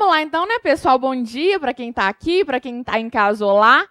Vamos lá então, né, pessoal? Bom dia para quem está aqui, para quem está em casa ou lá.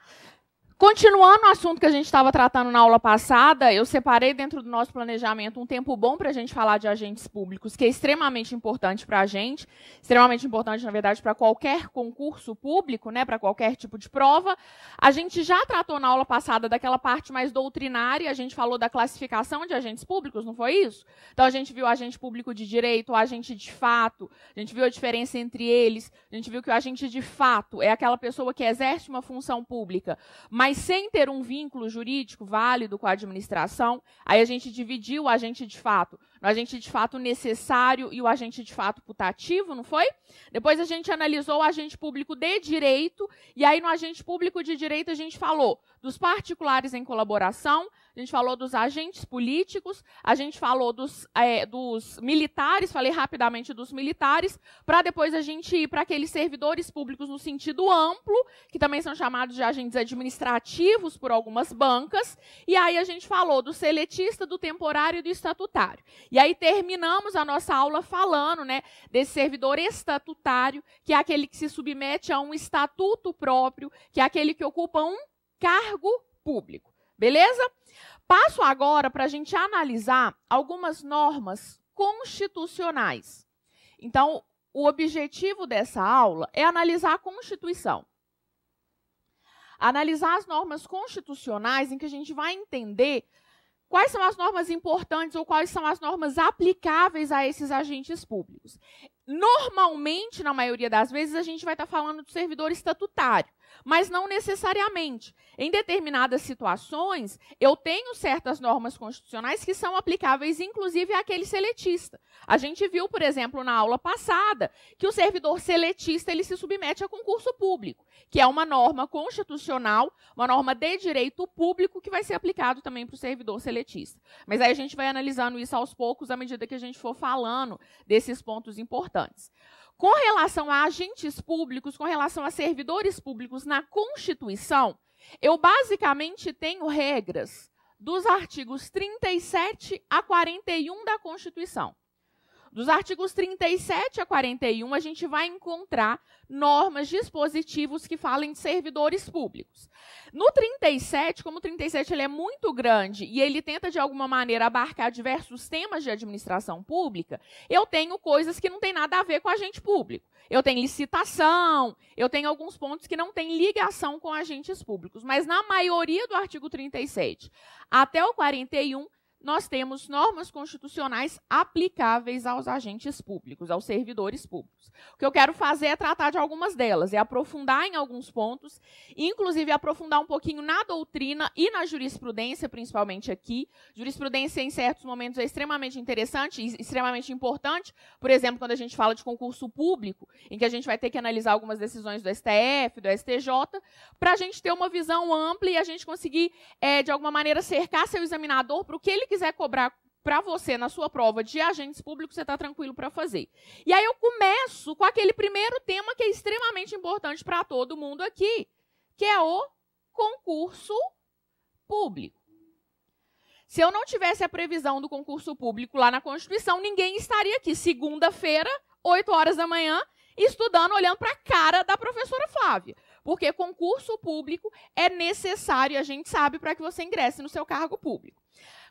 Continuando o assunto que a gente estava tratando na aula passada, eu separei dentro do nosso planejamento um tempo bom para a gente falar de agentes públicos, que é extremamente importante para a gente, extremamente importante, na verdade, para qualquer concurso público, né, para qualquer tipo de prova. A gente já tratou na aula passada daquela parte mais doutrinária, a gente falou da classificação de agentes públicos, não foi isso? Então, a gente viu o agente público de direito, o agente de fato, a gente viu a diferença entre eles, a gente viu que o agente de fato é aquela pessoa que exerce uma função pública, mas sem ter um vínculo jurídico válido com a administração. Aí a gente dividiu o agente de fato no agente de fato necessário e o agente de fato putativo, não foi? Depois a gente analisou o agente público de direito, e aí no agente público de direito a gente falou dos particulares em colaboração, a gente falou dos agentes políticos, a gente falou dos militares, falei rapidamente dos militares, para depois a gente ir para aqueles servidores públicos no sentido amplo, que também são chamados de agentes administrativos por algumas bancas, e aí a gente falou do seletista, do temporário e do estatutário. E aí terminamos a nossa aula falando, né, desse servidor estatutário, que é aquele que se submete a um estatuto próprio, que é aquele que ocupa um cargo público. Beleza? Passo agora para a gente analisar algumas normas constitucionais. Então, o objetivo dessa aula é analisar a Constituição. Analisar as normas constitucionais em que a gente vai entender quais são as normas importantes ou quais são as normas aplicáveis a esses agentes públicos. Normalmente, na maioria das vezes, a gente vai estar falando do servidor estatutário, mas não necessariamente. Em determinadas situações, eu tenho certas normas constitucionais que são aplicáveis, inclusive, àquele seletista. A gente viu, por exemplo, na aula passada, que o servidor seletista ele se submete a concurso público, que é uma norma constitucional, uma norma de direito público que vai ser aplicado também para o servidor seletista. Mas aí a gente vai analisando isso aos poucos, à medida que a gente for falando desses pontos importantes. Com relação a agentes públicos, com relação a servidores públicos na Constituição, eu basicamente tenho regras dos artigos 37 a 41 da Constituição. Dos artigos 37 a 41, a gente vai encontrar normas, dispositivos que falem de servidores públicos. No 37, como o 37 ele é muito grande e ele tenta, de alguma maneira, abarcar diversos temas de administração pública, eu tenho coisas que não têm nada a ver com agente público. Eu tenho licitação, eu tenho alguns pontos que não têm ligação com agentes públicos. Mas na maioria do artigo 37 até o 41, nós temos normas constitucionais aplicáveis aos agentes públicos, aos servidores públicos. O que eu quero fazer é tratar de algumas delas, é aprofundar em alguns pontos, inclusive aprofundar um pouquinho na doutrina e na jurisprudência, principalmente aqui. Jurisprudência, em certos momentos, é extremamente interessante e extremamente importante, por exemplo, quando a gente fala de concurso público, em que a gente vai ter que analisar algumas decisões do STF, do STJ, para a gente ter uma visão ampla e a gente conseguir, de alguma maneira, cercar seu examinador para o que ele quiser cobrar para você na sua prova de agentes públicos, você está tranquilo para fazer. E aí eu começo com aquele primeiro tema que é extremamente importante para todo mundo aqui, que é o concurso público. Se eu não tivesse a previsão do concurso público lá na Constituição, ninguém estaria aqui segunda-feira, 8 horas da manhã, estudando, olhando para a cara da professora Flávia. Porque concurso público é necessário, a gente sabe, para que você ingresse no seu cargo público.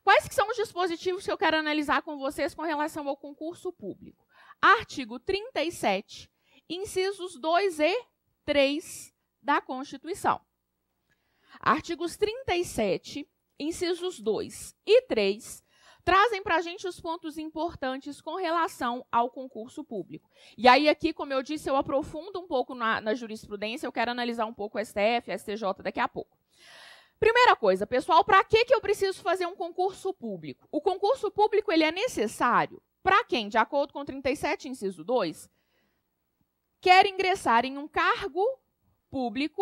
Quais que são os dispositivos que eu quero analisar com vocês com relação ao concurso público? Artigo 37, incisos 2 e 3 da Constituição. Artigos 37, incisos 2 e 3, trazem para a gente os pontos importantes com relação ao concurso público. E aí aqui, como eu disse, eu aprofundo um pouco na jurisprudência, eu quero analisar um pouco o STF, STJ daqui a pouco. Primeira coisa, pessoal, para que eu preciso fazer um concurso público? O concurso público ele é necessário para quem, de acordo com 37, inciso 2, quer ingressar em um cargo público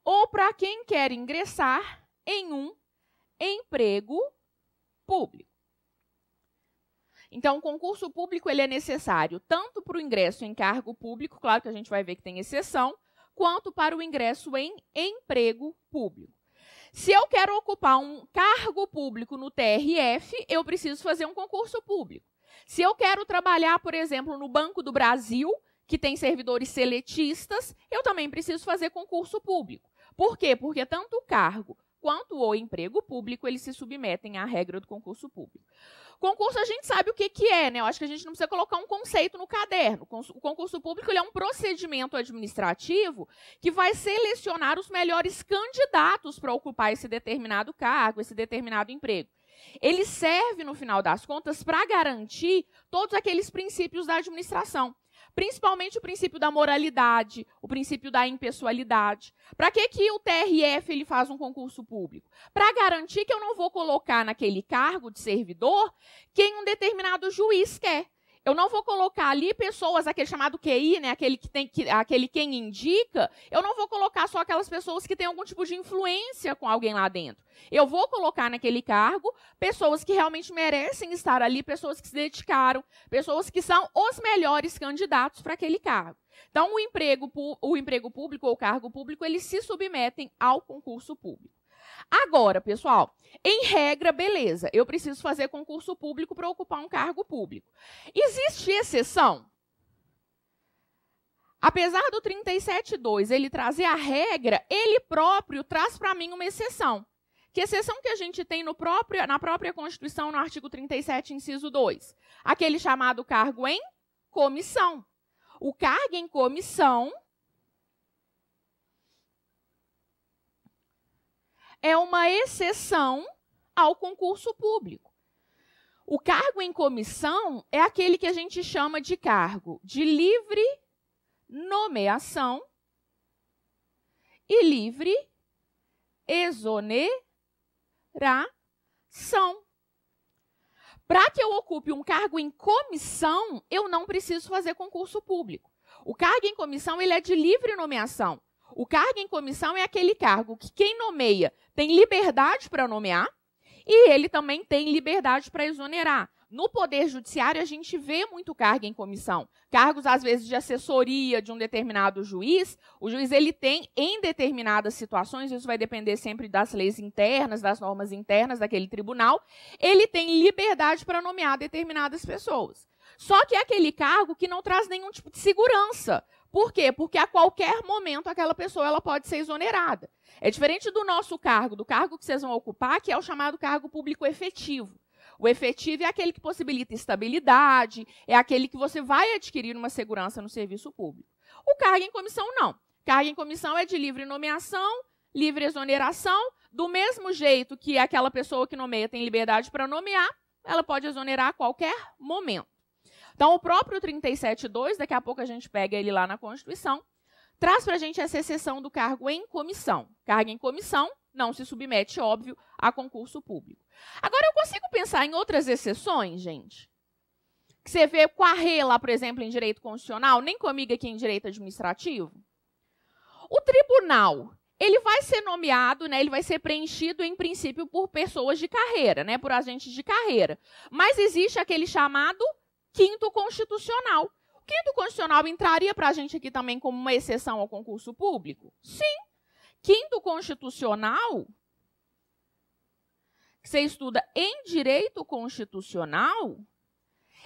ou para quem quer ingressar em um emprego público. Então, o concurso público ele é necessário tanto para o ingresso em cargo público, claro que a gente vai ver que tem exceção, quanto para o ingresso em emprego público. Se eu quero ocupar um cargo público no TRF, eu preciso fazer um concurso público. Se eu quero trabalhar, por exemplo, no Banco do Brasil, que tem servidores seletistas, eu também preciso fazer concurso público. Por quê? Porque tanto o cargo quanto o emprego público, eles se submetem à regra do concurso público. Concurso, a gente sabe o que é, né? Eu acho que a gente não precisa colocar um conceito no caderno. O concurso público ele é um procedimento administrativo que vai selecionar os melhores candidatos para ocupar esse determinado cargo, esse determinado emprego. Ele serve, no final das contas, para garantir todos aqueles princípios da administração. Principalmente o princípio da moralidade, o princípio da impessoalidade. Para que o TRF ele faz um concurso público? Para garantir que eu não vou colocar naquele cargo de servidor quem um determinado juiz quer. Eu não vou colocar ali pessoas, aquele chamado QI, né, aquele quem indica, eu não vou colocar só aquelas pessoas que têm algum tipo de influência com alguém lá dentro. Eu vou colocar naquele cargo pessoas que realmente merecem estar ali, pessoas que se dedicaram, pessoas que são os melhores candidatos para aquele cargo. Então, o emprego público ou o cargo público, eles se submetem ao concurso público. Agora, pessoal, em regra, beleza, eu preciso fazer concurso público para ocupar um cargo público. Existe exceção? Apesar do 37.2 ele trazer a regra, ele próprio traz para mim uma exceção. Que exceção que a gente tem na própria Constituição, no artigo 37, inciso 2? Aquele chamado cargo em comissão. O cargo em comissão é uma exceção ao concurso público. O cargo em comissão é aquele que a gente chama de cargo de livre nomeação e livre exoneração. Para que eu ocupe um cargo em comissão, eu não preciso fazer concurso público. O cargo em comissão ele é de livre nomeação. O cargo em comissão é aquele cargo que quem nomeia tem liberdade para nomear e ele também tem liberdade para exonerar. No Poder Judiciário, a gente vê muito cargo em comissão. Cargos, às vezes, de assessoria de um determinado juiz, o juiz ele tem, em determinadas situações, isso vai depender sempre das leis internas, das normas internas daquele tribunal, ele tem liberdade para nomear determinadas pessoas. Só que é aquele cargo que não traz nenhum tipo de segurança. Por quê? Porque a qualquer momento aquela pessoa ela pode ser exonerada. É diferente do nosso cargo, do cargo que vocês vão ocupar, que é o chamado cargo público efetivo. O efetivo é aquele que possibilita estabilidade, é aquele que você vai adquirir uma segurança no serviço público. O cargo em comissão, não. Cargo em comissão é de livre nomeação, livre exoneração, do mesmo jeito que aquela pessoa que nomeia tem liberdade para nomear, ela pode exonerar a qualquer momento. Então, o próprio 37.2, daqui a pouco a gente pega ele lá na Constituição, traz para a gente essa exceção do cargo em comissão. Cargo em comissão não se submete, óbvio, a concurso público. Agora, eu consigo pensar em outras exceções, gente? Que você vê Quarré lá, por exemplo, em direito constitucional, nem comigo aqui em direito administrativo. O tribunal, ele vai ser nomeado, né, ele vai ser preenchido, em princípio, por pessoas de carreira, né, por agentes de carreira. Mas existe aquele chamado quinto constitucional. O quinto constitucional entraria para a gente aqui também como uma exceção ao concurso público? Sim. Quinto constitucional, que você estuda em direito constitucional,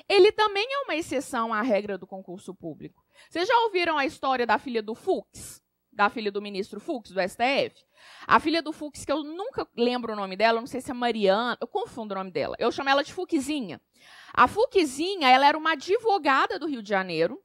ele também é uma exceção à regra do concurso público. Vocês já ouviram a história da filha do Fux? Da filha do ministro Fux, do STF? A filha do Fux, que eu nunca lembro o nome dela, não sei se é Mariana, eu confundo o nome dela. Eu chamo ela de Fuquezinha. A Fuquezinha, ela era uma advogada do Rio de Janeiro,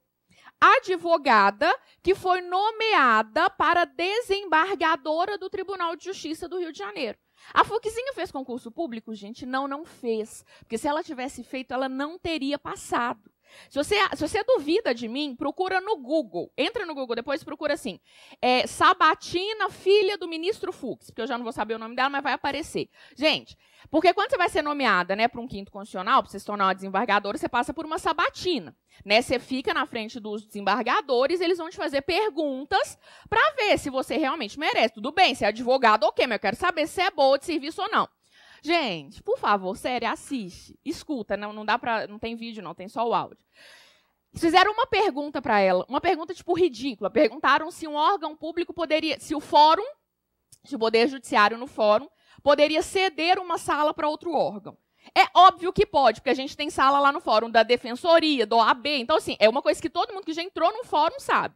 advogada que foi nomeada para desembargadora do Tribunal de Justiça do Rio de Janeiro. A Fuquezinha fez concurso público? Gente, não fez. Porque se ela tivesse feito, ela não teria passado. Se você duvida de mim, procura no Google. Entra no Google, depois procura assim. Sabatina, filha do ministro Fux. Porque eu já não vou saber o nome dela, mas vai aparecer. Gente, porque quando você vai ser nomeada, né, para um quinto constitucional, para você se tornar uma desembargadora, você passa por uma sabatina. Né? Você fica na frente dos desembargadores, eles vão te fazer perguntas para ver se você realmente merece. Tudo bem, se é advogado, ok, mas eu quero saber se é boa de serviço ou não. Gente, por favor, sério, assiste, escuta, não tem vídeo não, tem só o áudio. Fizeram uma pergunta para ela, uma pergunta tipo ridícula, perguntaram se um órgão público poderia, se o Poder Judiciário no fórum, poderia ceder uma sala para outro órgão. É óbvio que pode, porque a gente tem sala lá no fórum da Defensoria, do OAB. Então, assim, é uma coisa que todo mundo que já entrou no fórum sabe.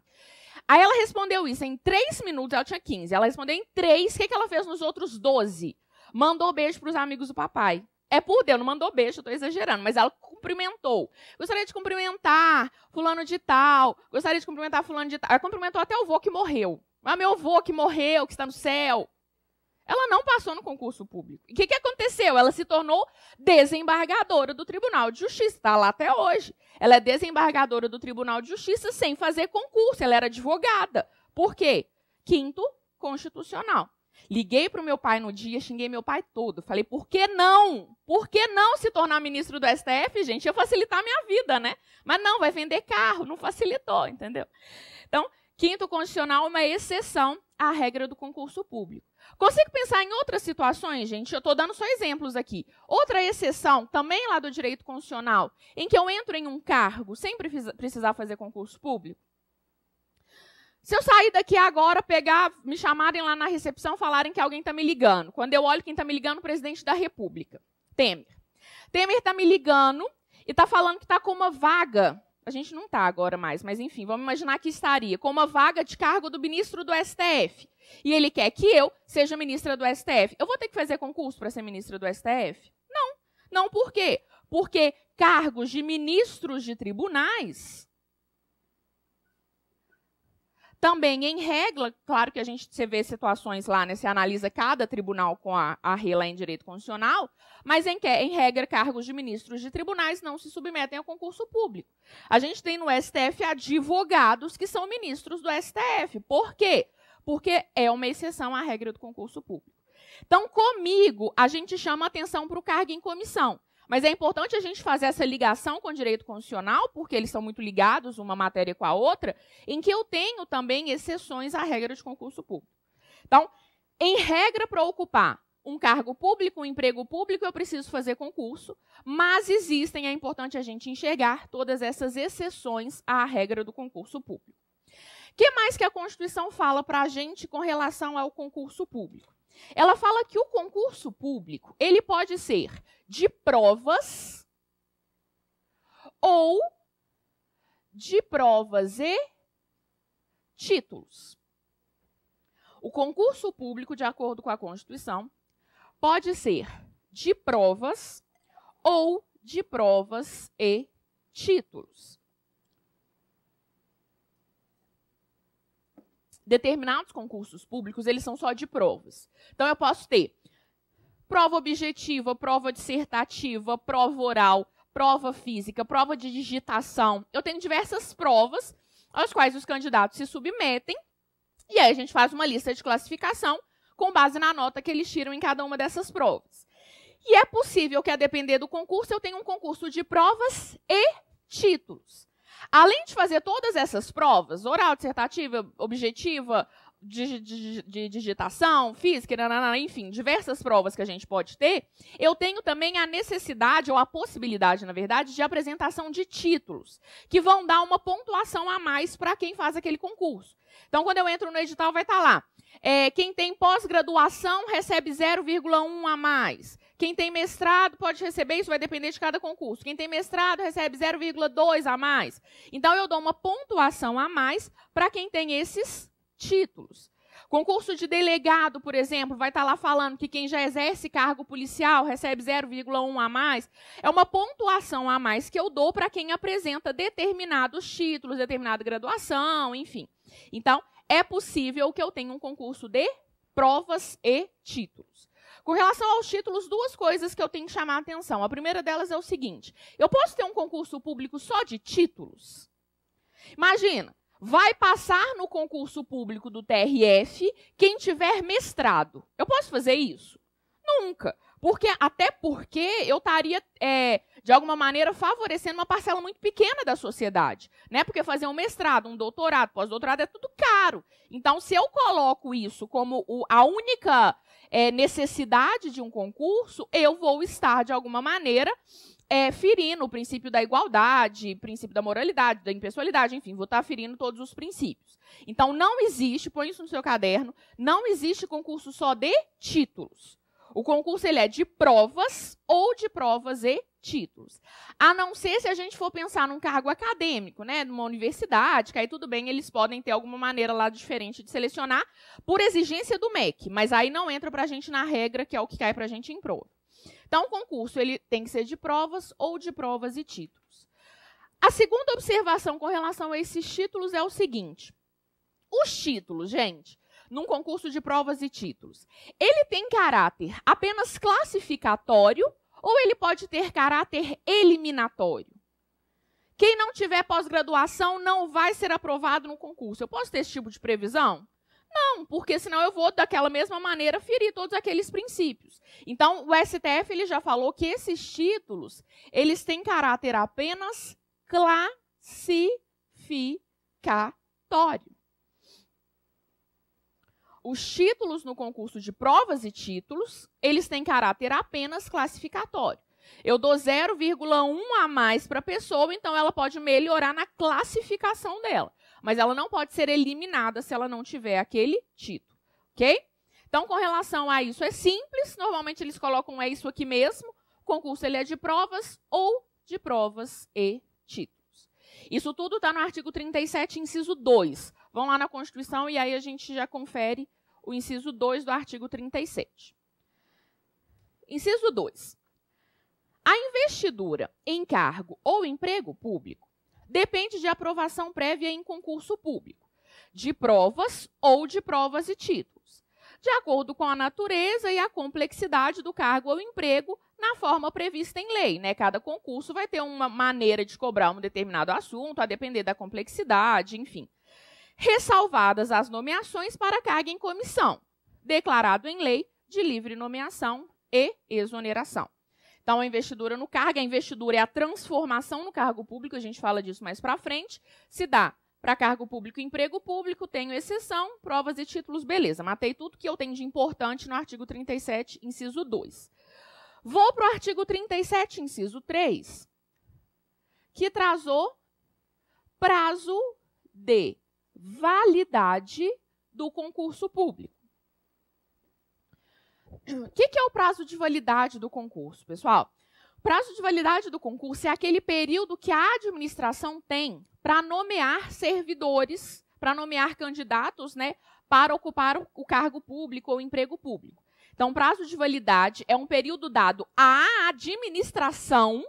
Aí ela respondeu isso em 3 minutos, ela tinha 15. Ela respondeu em 3, o que ela fez nos outros 12? Mandou beijo para os amigos do papai. É por Deus, não mandou beijo, eu estou exagerando, mas ela cumprimentou. Gostaria de cumprimentar fulano de tal, gostaria de cumprimentar fulano de tal. Ela cumprimentou até o vô que morreu. Ah, meu vô que morreu, que está no céu. Ela não passou no concurso público. E o que aconteceu? Ela se tornou desembargadora do Tribunal de Justiça. Está lá até hoje. Ela é desembargadora do Tribunal de Justiça sem fazer concurso. Ela era advogada. Por quê? 5º constitucional. Liguei para o meu pai no dia, xinguei meu pai todo. Falei, por que não? Por que não se tornar ministro do STF, gente? Ia facilitar a minha vida, né? Mas não, vai vender carro. Não facilitou, entendeu? Então, 5º constitucional é uma exceção à regra do concurso público. Consigo pensar em outras situações, gente? Eu estou dando só exemplos aqui. Outra exceção, também lá do direito constitucional, em que eu entro em um cargo sem precisar fazer concurso público. Se eu sair daqui agora, me chamarem lá na recepção, falarem que alguém está me ligando. Quando eu olho quem está me ligando, o presidente da República, Temer. Temer está me ligando e está falando que está com uma vaga. A gente não está agora mais, mas enfim, vamos imaginar que estaria com uma vaga de cargo do ministro do STF. E ele quer que eu seja ministra do STF. Eu vou ter que fazer concurso para ser ministra do STF? Não. Não por quê? Porque cargos de ministros de tribunais também, em regra, claro que você vê situações lá, né? Você analisa cada tribunal com a RE lá em direito constitucional, mas em regra, cargos de ministros de tribunais não se submetem ao concurso público. A gente tem no STF advogados que são ministros do STF. Por quê? Porque é uma exceção à regra do concurso público. Então, comigo, a gente chama atenção para o cargo em comissão. Mas é importante a gente fazer essa ligação com o direito constitucional, porque eles são muito ligados, uma matéria com a outra, em que eu tenho também exceções à regra de concurso público. Então, em regra, para ocupar um cargo público, um emprego público, eu preciso fazer concurso, mas existem, é importante a gente enxergar todas essas exceções à regra do concurso público. O que mais que a Constituição fala para a gente com relação ao concurso público? Ela fala que o concurso público ele pode ser de provas ou de provas e títulos. O concurso público, de acordo com a Constituição, pode ser de provas ou de provas e títulos. Determinados concursos públicos, eles são só de provas. Então, eu posso ter prova objetiva, prova dissertativa, prova oral, prova física, prova de digitação. Eu tenho diversas provas às quais os candidatos se submetem e aí a gente faz uma lista de classificação com base na nota que eles tiram em cada uma dessas provas. E é possível que, a depender do concurso, eu tenha um concurso de provas e títulos. Além de fazer todas essas provas, oral, dissertativa, objetiva, de digitação, física, enfim, diversas provas que a gente pode ter, eu tenho também a necessidade, ou a possibilidade, na verdade, de apresentação de títulos, que vão dar uma pontuação a mais para quem faz aquele concurso. Então, quando eu entro no edital, vai estar lá. Quem tem pós-graduação recebe 0,1 a mais. Quem tem mestrado pode receber, isso vai depender de cada concurso. Quem tem mestrado recebe 0,2 a mais. Então, eu dou uma pontuação a mais para quem tem esses títulos. Concurso de delegado, por exemplo, vai estar lá falando que quem já exerce cargo policial recebe 0,1 a mais. É uma pontuação a mais que eu dou para quem apresenta determinados títulos, determinada graduação, enfim. Então, é possível que eu tenha um concurso de provas e títulos. Com relação aos títulos, duas coisas que eu tenho que chamar a atenção. A primeira delas é o seguinte: eu posso ter um concurso público só de títulos? Imagina, vai passar no concurso público do TRF quem tiver mestrado. Eu posso fazer isso? Nunca. Até porque eu estaria, de alguma maneira, favorecendo uma parcela muito pequena da sociedade. Né? Porque fazer um mestrado, um doutorado, pós-doutorado é tudo caro. Então, se eu coloco isso como a única necessidade de um concurso, eu vou estar, de alguma maneira, ferindo o princípio da igualdade, princípio da moralidade, da impessoalidade, enfim, vou estar ferindo todos os princípios. Então, não existe, põe isso no seu caderno, não existe concurso só de títulos. O concurso ele é de provas ou de provas e títulos. A não ser se a gente for pensar num cargo acadêmico, né, numa universidade, que aí tudo bem, eles podem ter alguma maneira lá diferente de selecionar por exigência do MEC, mas aí não entra para a gente na regra, que é o que cai para a gente em prova. Então, o concurso ele tem que ser de provas ou de provas e títulos. A segunda observação com relação a esses títulos é o seguinte. Os títulos, gente, num concurso de provas e títulos, ele tem caráter apenas classificatório ou ele pode ter caráter eliminatório? Quem não tiver pós-graduação não vai ser aprovado no concurso. Eu posso ter esse tipo de previsão? Não, porque senão eu vou, daquela mesma maneira, ferir todos aqueles princípios. Então, o STF ele já falou que esses títulos eles têm caráter apenas classificatório. Os títulos no concurso de provas e títulos, eles têm caráter apenas classificatório. Eu dou 0,1 a mais para a pessoa, então ela pode melhorar na classificação dela. Mas ela não pode ser eliminada se ela não tiver aquele título, ok? Então, com relação a isso, é simples. Normalmente, eles colocam é isso aqui mesmo. O concurso ele é de provas ou de provas e títulos. Isso tudo está no artigo 37, inciso 2. Vão lá na Constituição e aí a gente já confere o inciso 2 do artigo 37. Inciso 2. A investidura em cargo ou emprego público depende de aprovação prévia em concurso público, de provas ou de provas e títulos, de acordo com a natureza e a complexidade do cargo ou emprego na forma prevista em lei, né? Cada concurso vai ter uma maneira de cobrar um determinado assunto, a depender da complexidade, enfim. Ressalvadas as nomeações para cargo em comissão, declarado em lei de livre nomeação e exoneração. Então, a investidura no cargo, a investidura é a transformação no cargo público, a gente fala disso mais para frente, se dá para cargo público e emprego público, tenho exceção, provas e títulos, beleza. Matei tudo que eu tenho de importante no artigo 37, inciso 2. Vou para o artigo 37, inciso 3, que traz o prazo de validade do concurso público. O que é o prazo de validade do concurso, pessoal? O prazo de validade do concurso é aquele período que a administração tem para nomear servidores, para nomear candidatos, né, para ocupar o cargo público ou emprego público. Então, o prazo de validade é um período dado à administração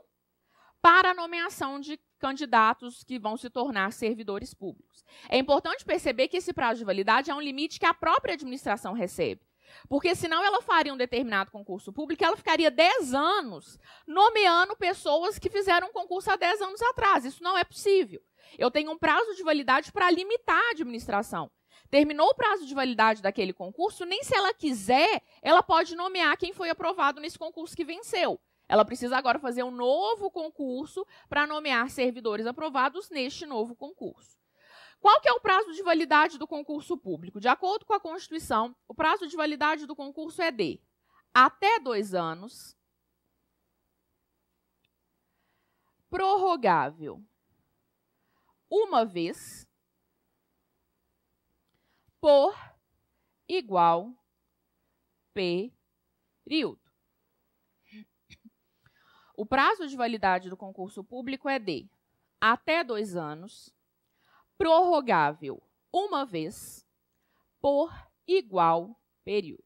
para a nomeação de candidatos que vão se tornar servidores públicos. É importante perceber que esse prazo de validade é um limite que a própria administração recebe. Porque senão ela faria um determinado concurso público, ela ficaria 10 anos nomeando pessoas que fizeram um concurso há 10 anos atrás. Isso não é possível. Eu tenho um prazo de validade para limitar a administração. Terminou o prazo de validade daquele concurso, nem se ela quiser, ela pode nomear quem foi aprovado nesse concurso que venceu. Ela precisa agora fazer um novo concurso para nomear servidores aprovados neste novo concurso. Qual que é o prazo de validade do concurso público? De acordo com a Constituição, o prazo de validade do concurso é de até 2 anos, prorrogável uma vez, por igual período. O prazo de validade do concurso público é de até 2 anos, prorrogável uma vez, por igual período.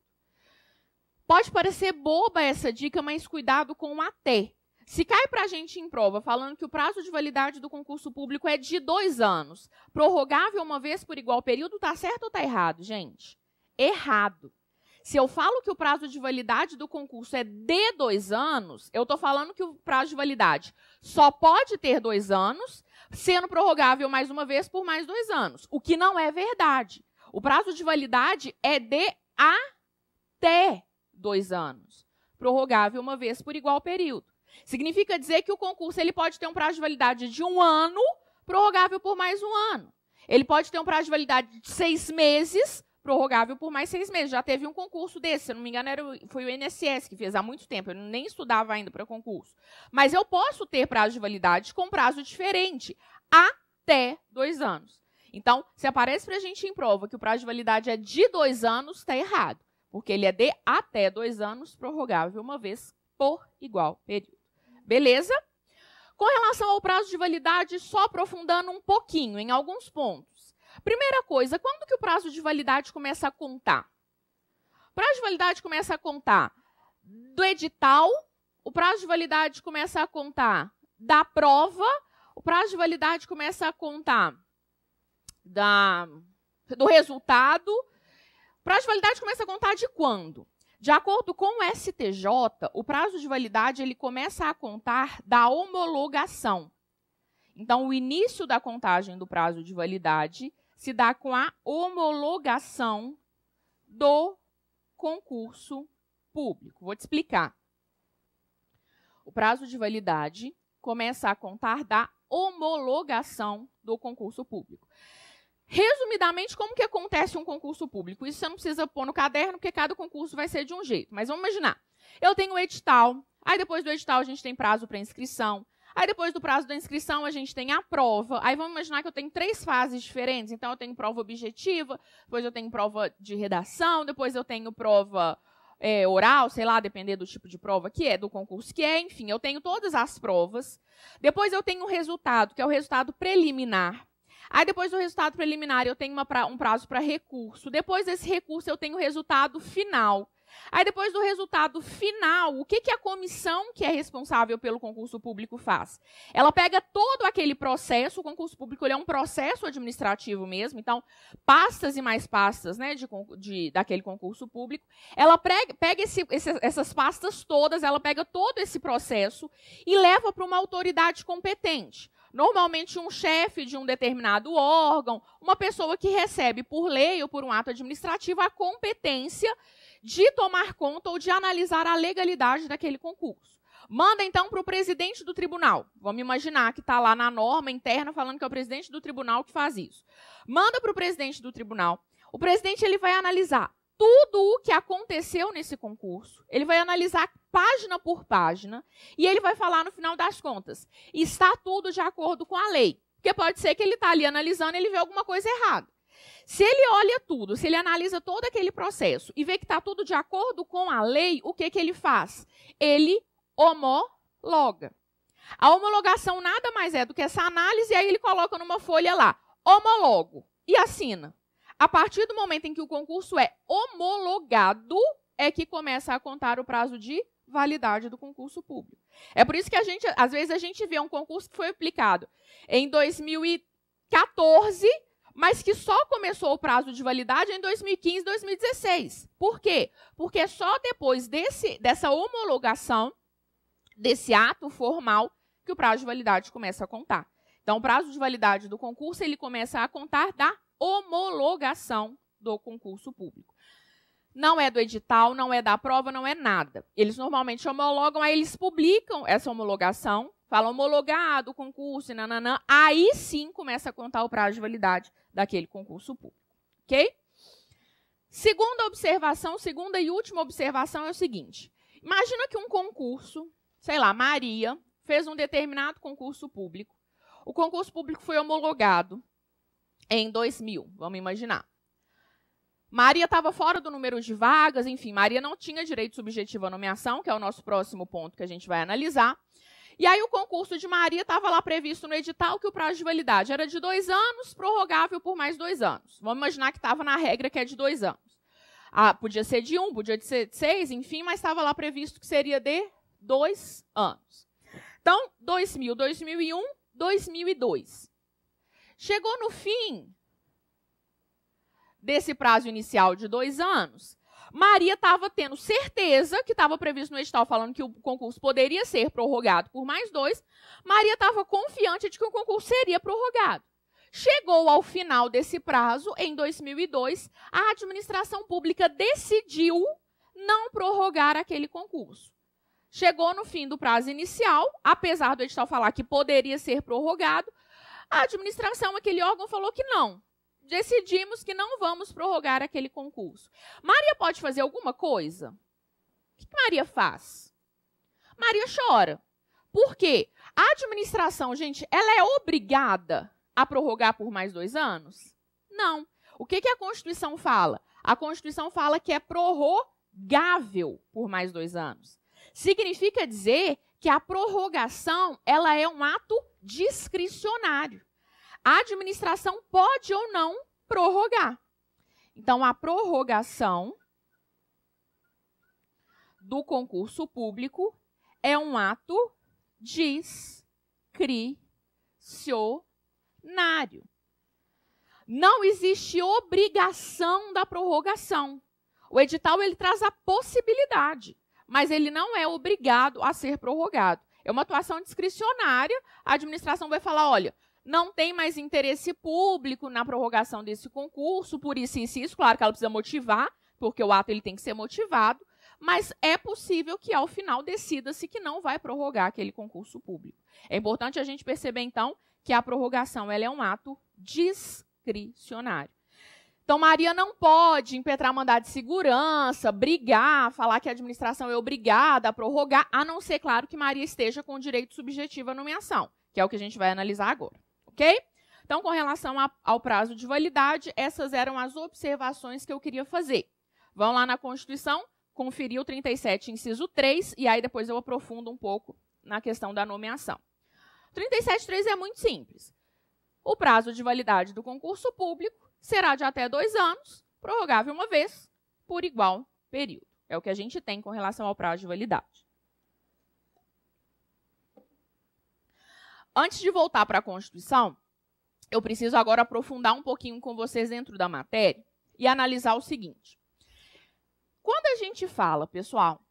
Pode parecer boba essa dica, mas cuidado com o até. Se cai para a gente em prova falando que o prazo de validade do concurso público é de 2 anos, prorrogável uma vez por igual período, tá certo ou tá errado, gente? Errado. Se eu falo que o prazo de validade do concurso é de 2 anos, eu estou falando que o prazo de validade só pode ter 2 anos, sendo prorrogável mais uma vez por mais 2 anos, o que não é verdade. O prazo de validade é de até 2 anos, prorrogável uma vez por igual período. Significa dizer que o concurso ele pode ter um prazo de validade de 1 ano, prorrogável por mais 1 ano. Ele pode ter um prazo de validade de 6 meses, prorrogável por mais 6 meses. Já teve um concurso desse, se não me engano, foi o INSS que fez há muito tempo, eu nem estudava ainda para concurso. Mas eu posso ter prazo de validade com prazo diferente, até 2 anos. Então, se aparece para a gente em prova que o prazo de validade é de 2 anos, está errado. porque ele é de até 2 anos, prorrogável uma vez por igual período. Beleza? Com relação ao prazo de validade, só aprofundando um pouquinho em alguns pontos. Primeira coisa, quando que o prazo de validade começa a contar? O prazo de validade começa a contar do edital, o prazo de validade começa a contar da prova, o prazo de validade começa a contar do resultado. O prazo de validade começa a contar de quando? De acordo com o STJ, o prazo de validade ele começa a contar da homologação. Então, o início da contagem do prazo de validade se dá com a homologação do concurso público. Vou te explicar. O prazo de validade começa a contar da homologação do concurso público. Resumidamente, como que acontece um concurso público? Isso você não precisa pôr no caderno, porque cada concurso vai ser de um jeito. Mas vamos imaginar. Eu tenho o edital, aí depois do edital a gente tem prazo para inscrição, aí depois do prazo da inscrição a gente tem a prova, aí vamos imaginar que eu tenho 3 fases diferentes. Então, eu tenho prova objetiva, depois eu tenho prova de redação, depois eu tenho prova oral, sei lá, depender do tipo de prova que é, do concurso que é, enfim, eu tenho todas as provas. Depois eu tenho o resultado, que é o resultado preliminar. Aí, depois do resultado preliminar, eu tenho um prazo para recurso. Depois desse recurso, eu tenho o resultado final. Aí, depois do resultado final, o que a comissão que é responsável pelo concurso público faz? Ela pega todo aquele processo, o concurso público ele é um processo administrativo mesmo, então, pastas e mais pastas, né, daquele concurso público. Ela pega essas pastas todas, ela pega todo esse processo e leva para uma autoridade competente. Normalmente, um chefe de um determinado órgão, uma pessoa que recebe por lei ou por um ato administrativo a competência de tomar conta ou de analisar a legalidade daquele concurso. Manda, então, para o presidente do tribunal. Vamos imaginar que está lá na norma interna falando que é o presidente do tribunal que faz isso. Manda para o presidente do tribunal. O presidente ele vai analisar tudo o que aconteceu nesse concurso, ele vai analisar página por página e ele vai falar no final das contas, está tudo de acordo com a lei. Porque pode ser que ele está ali analisando e ele vê alguma coisa errada. Se ele olha tudo, se ele analisa todo aquele processo e vê que está tudo de acordo com a lei, o que ele faz? Ele homologa. A homologação nada mais é do que essa análise e aí ele coloca numa folha lá, homologo, e assina. A partir do momento em que o concurso é homologado, é que começa a contar o prazo de validade do concurso público. É por isso que às vezes a gente vê um concurso que foi aplicado em 2014, mas que só começou o prazo de validade em 2015, 2016. Por quê? Porque só depois dessa homologação, desse ato formal, que o prazo de validade começa a contar. Então, o prazo de validade do concurso ele começa a contar da homologação do concurso público. Não é do edital, não é da prova, não é nada. Eles normalmente homologam, aí eles publicam essa homologação, falam homologado o concurso e nananã, aí sim começa a contar o prazo de validade daquele concurso público. Ok? Segunda observação, segunda e última observação é o seguinte. Imagina que um concurso, sei lá, Maria, fez um determinado concurso público. O concurso público foi homologado em 2000, vamos imaginar. Maria estava fora do número de vagas, enfim, Maria não tinha direito subjetivo à nomeação, que é o nosso próximo ponto que a gente vai analisar. E aí o concurso de Maria estava lá previsto no edital que o prazo de validade era de 2 anos, prorrogável por mais 2 anos. Vamos imaginar que estava na regra que é de 2 anos. Podia ser de 1, podia ser de 6, enfim, mas estava lá previsto que seria de 2 anos. Então, 2000, 2001, 2002. Chegou no fim desse prazo inicial de 2 anos, Maria estava tendo certeza que estava previsto no edital falando que o concurso poderia ser prorrogado por mais 2. Maria estava confiante de que o concurso seria prorrogado. Chegou ao final desse prazo, em 2002, a administração pública decidiu não prorrogar aquele concurso. Chegou no fim do prazo inicial, apesar do edital falar que poderia ser prorrogado, a administração, aquele órgão, falou que não. Decidimos que não vamos prorrogar aquele concurso. Maria pode fazer alguma coisa? O que Maria faz? Maria chora. Por quê? A administração, gente, ela é obrigada a prorrogar por mais 2 anos? Não. O que a Constituição fala? A Constituição fala que é prorrogável por mais 2 anos. Significa dizer que a prorrogação ela é um ato discricionário. A administração pode ou não prorrogar. Então, a prorrogação do concurso público é um ato discricionário. Não existe obrigação da prorrogação. O edital ele traz a possibilidade, mas ele não é obrigado a ser prorrogado. É uma atuação discricionária, a administração vai falar, olha, não tem mais interesse público na prorrogação desse concurso, por isso e isso, claro que ela precisa motivar, porque o ato ele tem que ser motivado, mas é possível que, ao final, decida-se que não vai prorrogar aquele concurso público. É importante a gente perceber, então, que a prorrogação ela é um ato discricionário. Então, Maria não pode impetrar mandado de segurança, brigar, falar que a administração é obrigada a prorrogar, a não ser, claro, que Maria esteja com o direito subjetivo à nomeação, que é o que a gente vai analisar agora, ok? Então, com relação ao prazo de validade, essas eram as observações que eu queria fazer. Vão lá na Constituição, conferir o 37, inciso 3, e aí depois eu aprofundo um pouco na questão da nomeação. 37.3 é muito simples. O prazo de validade do concurso público será de até 2 anos, prorrogável uma vez, por igual período. É o que a gente tem com relação ao prazo de validade. Antes de voltar para a Constituição, eu preciso agora aprofundar um pouquinho com vocês dentro da matéria e analisar o seguinte. Quando a gente fala, pessoal,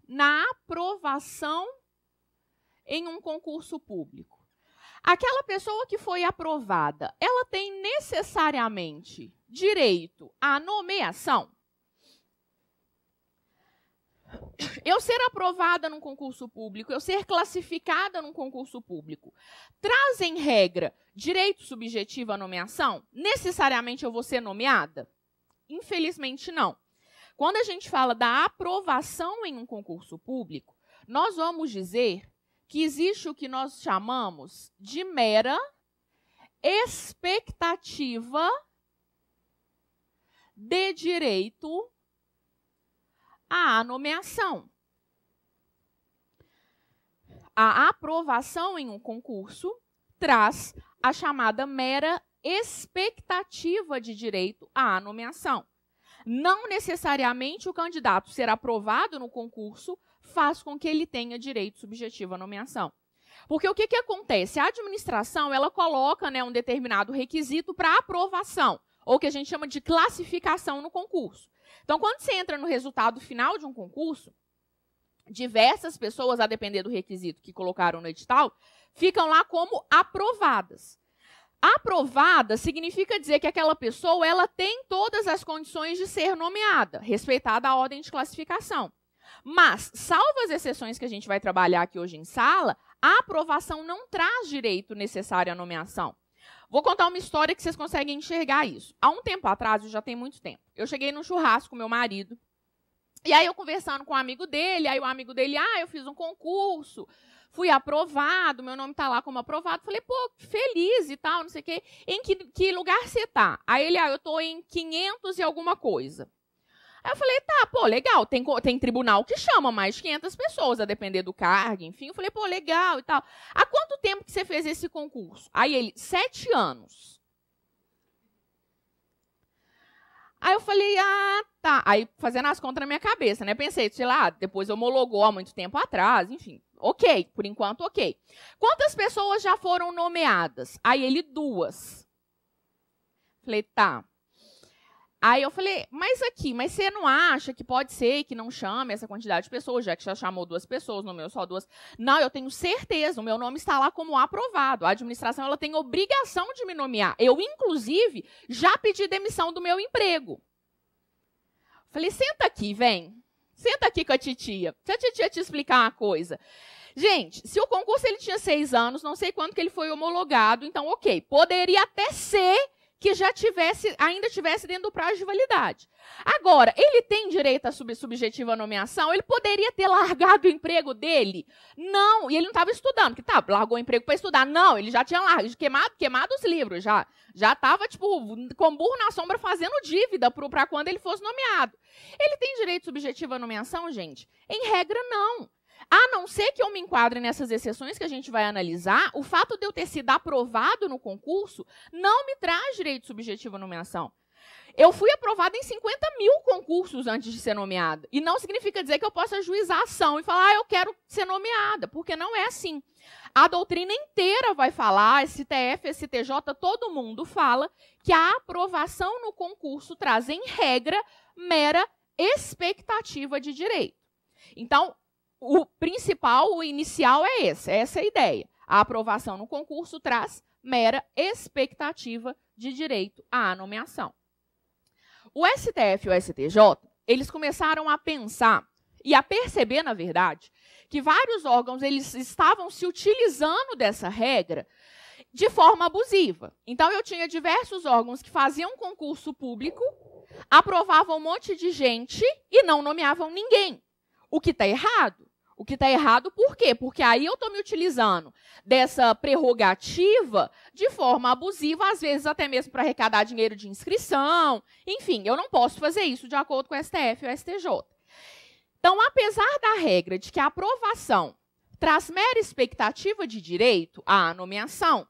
na aprovação em um concurso público, aquela pessoa que foi aprovada, ela tem necessariamente direito à nomeação? Eu ser aprovada num concurso público, eu ser classificada num concurso público, traz em regra direito subjetivo à nomeação? Necessariamente eu vou ser nomeada? Infelizmente não. Quando a gente fala da aprovação em um concurso público, nós vamos dizer que existe o que nós chamamos de mera expectativa de direito à nomeação. A aprovação em um concurso traz a chamada mera expectativa de direito à nomeação. Não necessariamente o candidato ser aprovado no concurso faz com que ele tenha direito subjetivo à nomeação. Porque o que acontece? A administração ela coloca, né, um determinado requisito para aprovação, ou que a gente chama de classificação no concurso. Então, quando você entra no resultado final de um concurso, diversas pessoas, a depender do requisito que colocaram no edital, ficam lá como aprovadas. Aprovada significa dizer que aquela pessoa ela tem todas as condições de ser nomeada, respeitada a ordem de classificação. Mas, salvo as exceções que a gente vai trabalhar aqui hoje em sala, a aprovação não traz direito necessário à nomeação. Vou contar uma história que vocês conseguem enxergar isso. Há um tempo atrás, já tem muito tempo, eu cheguei num churrasco com meu marido, e aí eu conversando com um amigo dele, aí o amigo dele, eu fiz um concurso, fui aprovado, meu nome está lá como aprovado. Falei, pô, feliz e tal, não sei o quê. Em que lugar você está? Aí ele, eu estou em 500 e alguma coisa. Aí eu falei, tá, pô, legal, tem tribunal que chama mais de 500 pessoas, a depender do cargo, enfim. Eu falei, pô, legal e tal. Há quanto tempo que você fez esse concurso? Aí ele, 7 anos. Aí eu falei, tá. Aí fazendo as contas na minha cabeça, né? Pensei, sei lá, depois homologou há muito tempo atrás, enfim. Ok, por enquanto, ok. Quantas pessoas já foram nomeadas? Aí ele, 2. Falei, tá. Aí eu falei, mas você não acha que pode ser que não chame essa quantidade de pessoas, já que já chamou 2 pessoas, nomeou só 2? Não, eu tenho certeza, o meu nome está lá como aprovado. A administração ela tem obrigação de me nomear. Eu, inclusive, já pedi demissão do meu emprego. Falei, senta aqui, vem. Senta aqui com a titia. Se a titia te explicar uma coisa. Gente, se o concurso ele tinha 6 anos, não sei quando que ele foi homologado, então ok. Poderia até ser que já ainda tivesse dentro do prazo de validade. Agora, ele tem direito à subjetiva nomeação? Ele poderia ter largado o emprego dele? Não, e ele não estava estudando, porque largou o emprego para estudar. Não, ele já tinha queimado os livros, já estava, tipo, com burro na sombra fazendo dívida para quando ele fosse nomeado. Ele tem direito à subjetiva nomeação, gente? Em regra, não. A não ser que eu me enquadre nessas exceções que a gente vai analisar, o fato de eu ter sido aprovado no concurso não me traz direito subjetivo à nomeação. Eu fui aprovada em 50 mil concursos antes de ser nomeada. E não significa dizer que eu possa ajuizar a ação e falar, eu quero ser nomeada, porque não é assim. A doutrina inteira vai falar, STF, STJ, todo mundo fala, que a aprovação no concurso traz, em regra, mera expectativa de direito. Então, o principal, o inicial é essa é a ideia. A aprovação no concurso traz mera expectativa de direito à nomeação. O STF e o STJ, eles começaram a pensar e a perceber, na verdade, que vários órgãos eles estavam se utilizando dessa regra de forma abusiva. Então, eu tinha diversos órgãos que faziam concurso público, aprovavam um monte de gente e não nomeavam ninguém. O que está errado? O que está errado por quê? Porque aí eu estou me utilizando dessa prerrogativa de forma abusiva, às vezes até mesmo para arrecadar dinheiro de inscrição. Enfim, eu não posso fazer isso de acordo com o STF e o STJ. Então, apesar da regra de que a aprovação traz mera expectativa de direito à nomeação,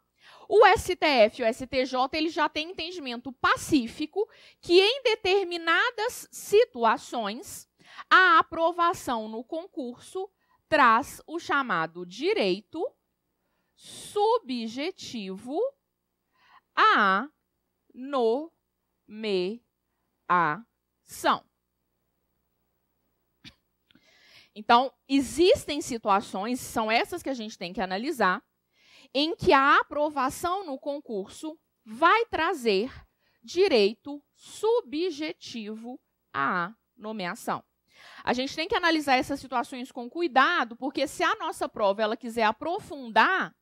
o STF e o STJ eles já têm entendimento pacífico que em determinadas situações a aprovação no concurso traz o chamado direito subjetivo à nomeação. Então, existem situações, são essas que a gente tem que analisar, em que a aprovação no concurso vai trazer direito subjetivo à nomeação. A gente tem que analisar essas situações com cuidado, porque se a nossa prova ela quiser aprofundar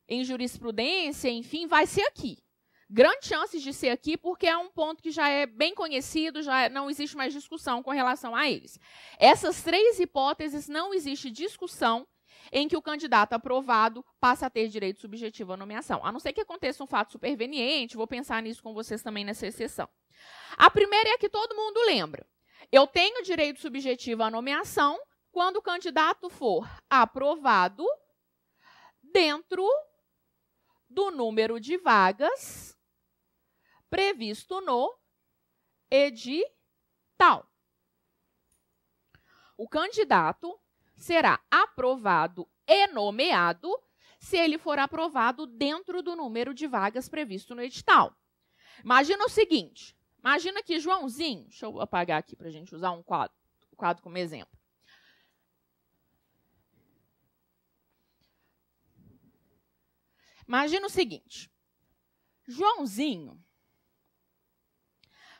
em jurisprudência, enfim, vai ser aqui. Grandes chances de ser aqui, porque é um ponto que já é bem conhecido, já não existe mais discussão com relação a eles. Essas três hipóteses não existe discussão em que o candidato aprovado passa a ter direito subjetivo à nomeação. A não ser que aconteça um fato superveniente, vou pensar nisso com vocês também nessa exceção. A primeira é a que todo mundo lembra. Eu tenho direito subjetivo à nomeação quando o candidato for aprovado dentro do número de vagas previsto no edital. O candidato será aprovado e nomeado se ele for aprovado dentro do número de vagas previsto no edital. Imagina o seguinte, imagina que Joãozinho, deixa eu apagar aqui para a gente usar um quadro como exemplo. Imagina o seguinte, Joãozinho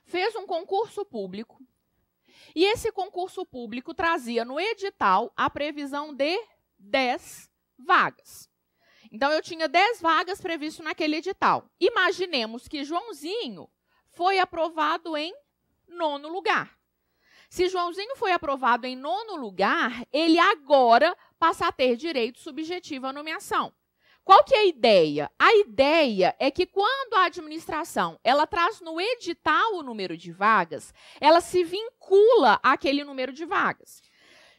fez um concurso público e esse concurso público trazia no edital a previsão de 10 vagas. Então, eu tinha 10 vagas previstas naquele edital. Imaginemos que Joãozinho foi aprovado em 9º lugar. Se Joãozinho foi aprovado em 9º lugar, ele agora passa a ter direito subjetivo à nomeação. Qual que é a ideia? A ideia é que quando a administração ela traz no edital o número de vagas, ela se vincula àquele número de vagas.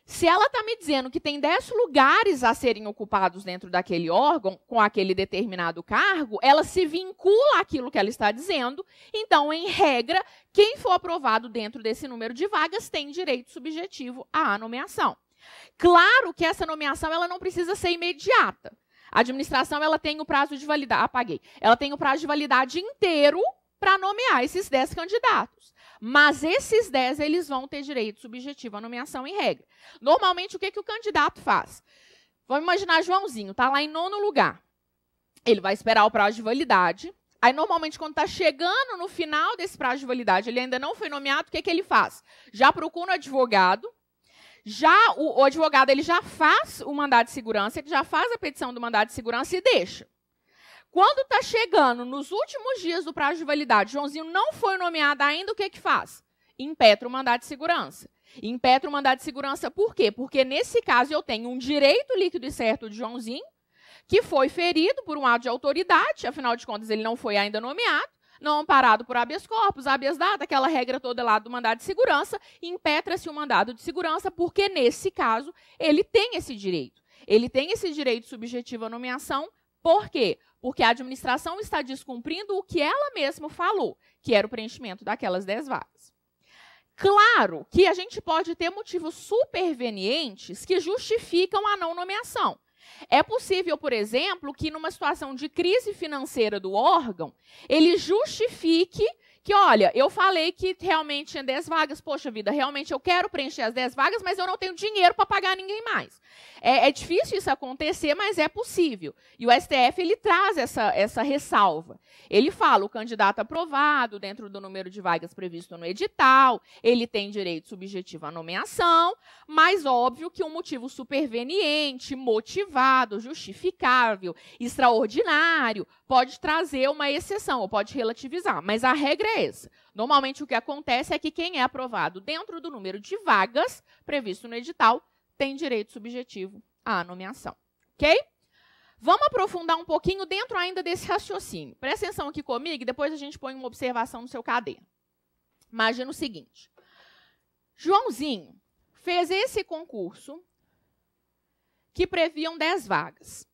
Se ela está me dizendo que tem 10 lugares a serem ocupados dentro daquele órgão, com aquele determinado cargo, ela se vincula àquilo que ela está dizendo. Então, em regra, quem for aprovado dentro desse número de vagas tem direito subjetivo à nomeação. Claro que essa nomeação ela não precisa ser imediata. A administração ela tem o prazo de validade, ela tem o prazo de validade inteiro para nomear esses 10 candidatos. Mas esses 10 eles vão ter direito subjetivo à nomeação em regra. Normalmente, o que o candidato faz? Vamos imaginar Joãozinho, está lá em 9º lugar. Ele vai esperar o prazo de validade. Aí, normalmente, quando está chegando no final desse prazo de validade, ele ainda não foi nomeado, o que ele faz? Já procura o advogado. O advogado ele já faz o mandado de segurança, ele já faz a petição do mandado de segurança e deixa. Quando está chegando nos últimos dias do prazo de validade, Joãozinho não foi nomeado ainda, o que faz? Impetra o mandado de segurança. Impetra o mandado de segurança por quê? Porque, nesse caso, eu tenho um direito líquido e certo de Joãozinho, que foi ferido por um ato de autoridade, afinal de contas, ele não foi ainda nomeado, não amparado por habeas corpus, habeas data, aquela regra toda lá do mandado de segurança, impetra-se o mandado de segurança, porque, nesse caso, ele tem esse direito. Ele tem esse direito subjetivo à nomeação, por quê? Porque a administração está descumprindo o que ela mesma falou, que era o preenchimento daquelas 10 vagas. Claro que a gente pode ter motivos supervenientes que justificam a não nomeação. É possível, por exemplo, que numa situação de crise financeira do órgão, ele justifique que, olha, eu falei que realmente tinha 10 vagas, poxa vida, realmente eu quero preencher as 10 vagas, mas eu não tenho dinheiro para pagar ninguém mais. É difícil isso acontecer, mas é possível. E o STF, ele traz essa ressalva. Ele fala, o candidato aprovado, dentro do número de vagas previsto no edital, ele tem direito subjetivo à nomeação, mas óbvio que um motivo superveniente, motivado, justificável, extraordinário, pode trazer uma exceção, ou pode relativizar, mas a regra é essa. Normalmente, o que acontece é que quem é aprovado dentro do número de vagas previsto no edital tem direito subjetivo à nomeação. Ok? Vamos aprofundar um pouquinho dentro ainda desse raciocínio. Presta atenção aqui comigo e depois a gente põe uma observação no seu caderno. Imagina o seguinte. Joãozinho fez esse concurso que previam 10 vagas.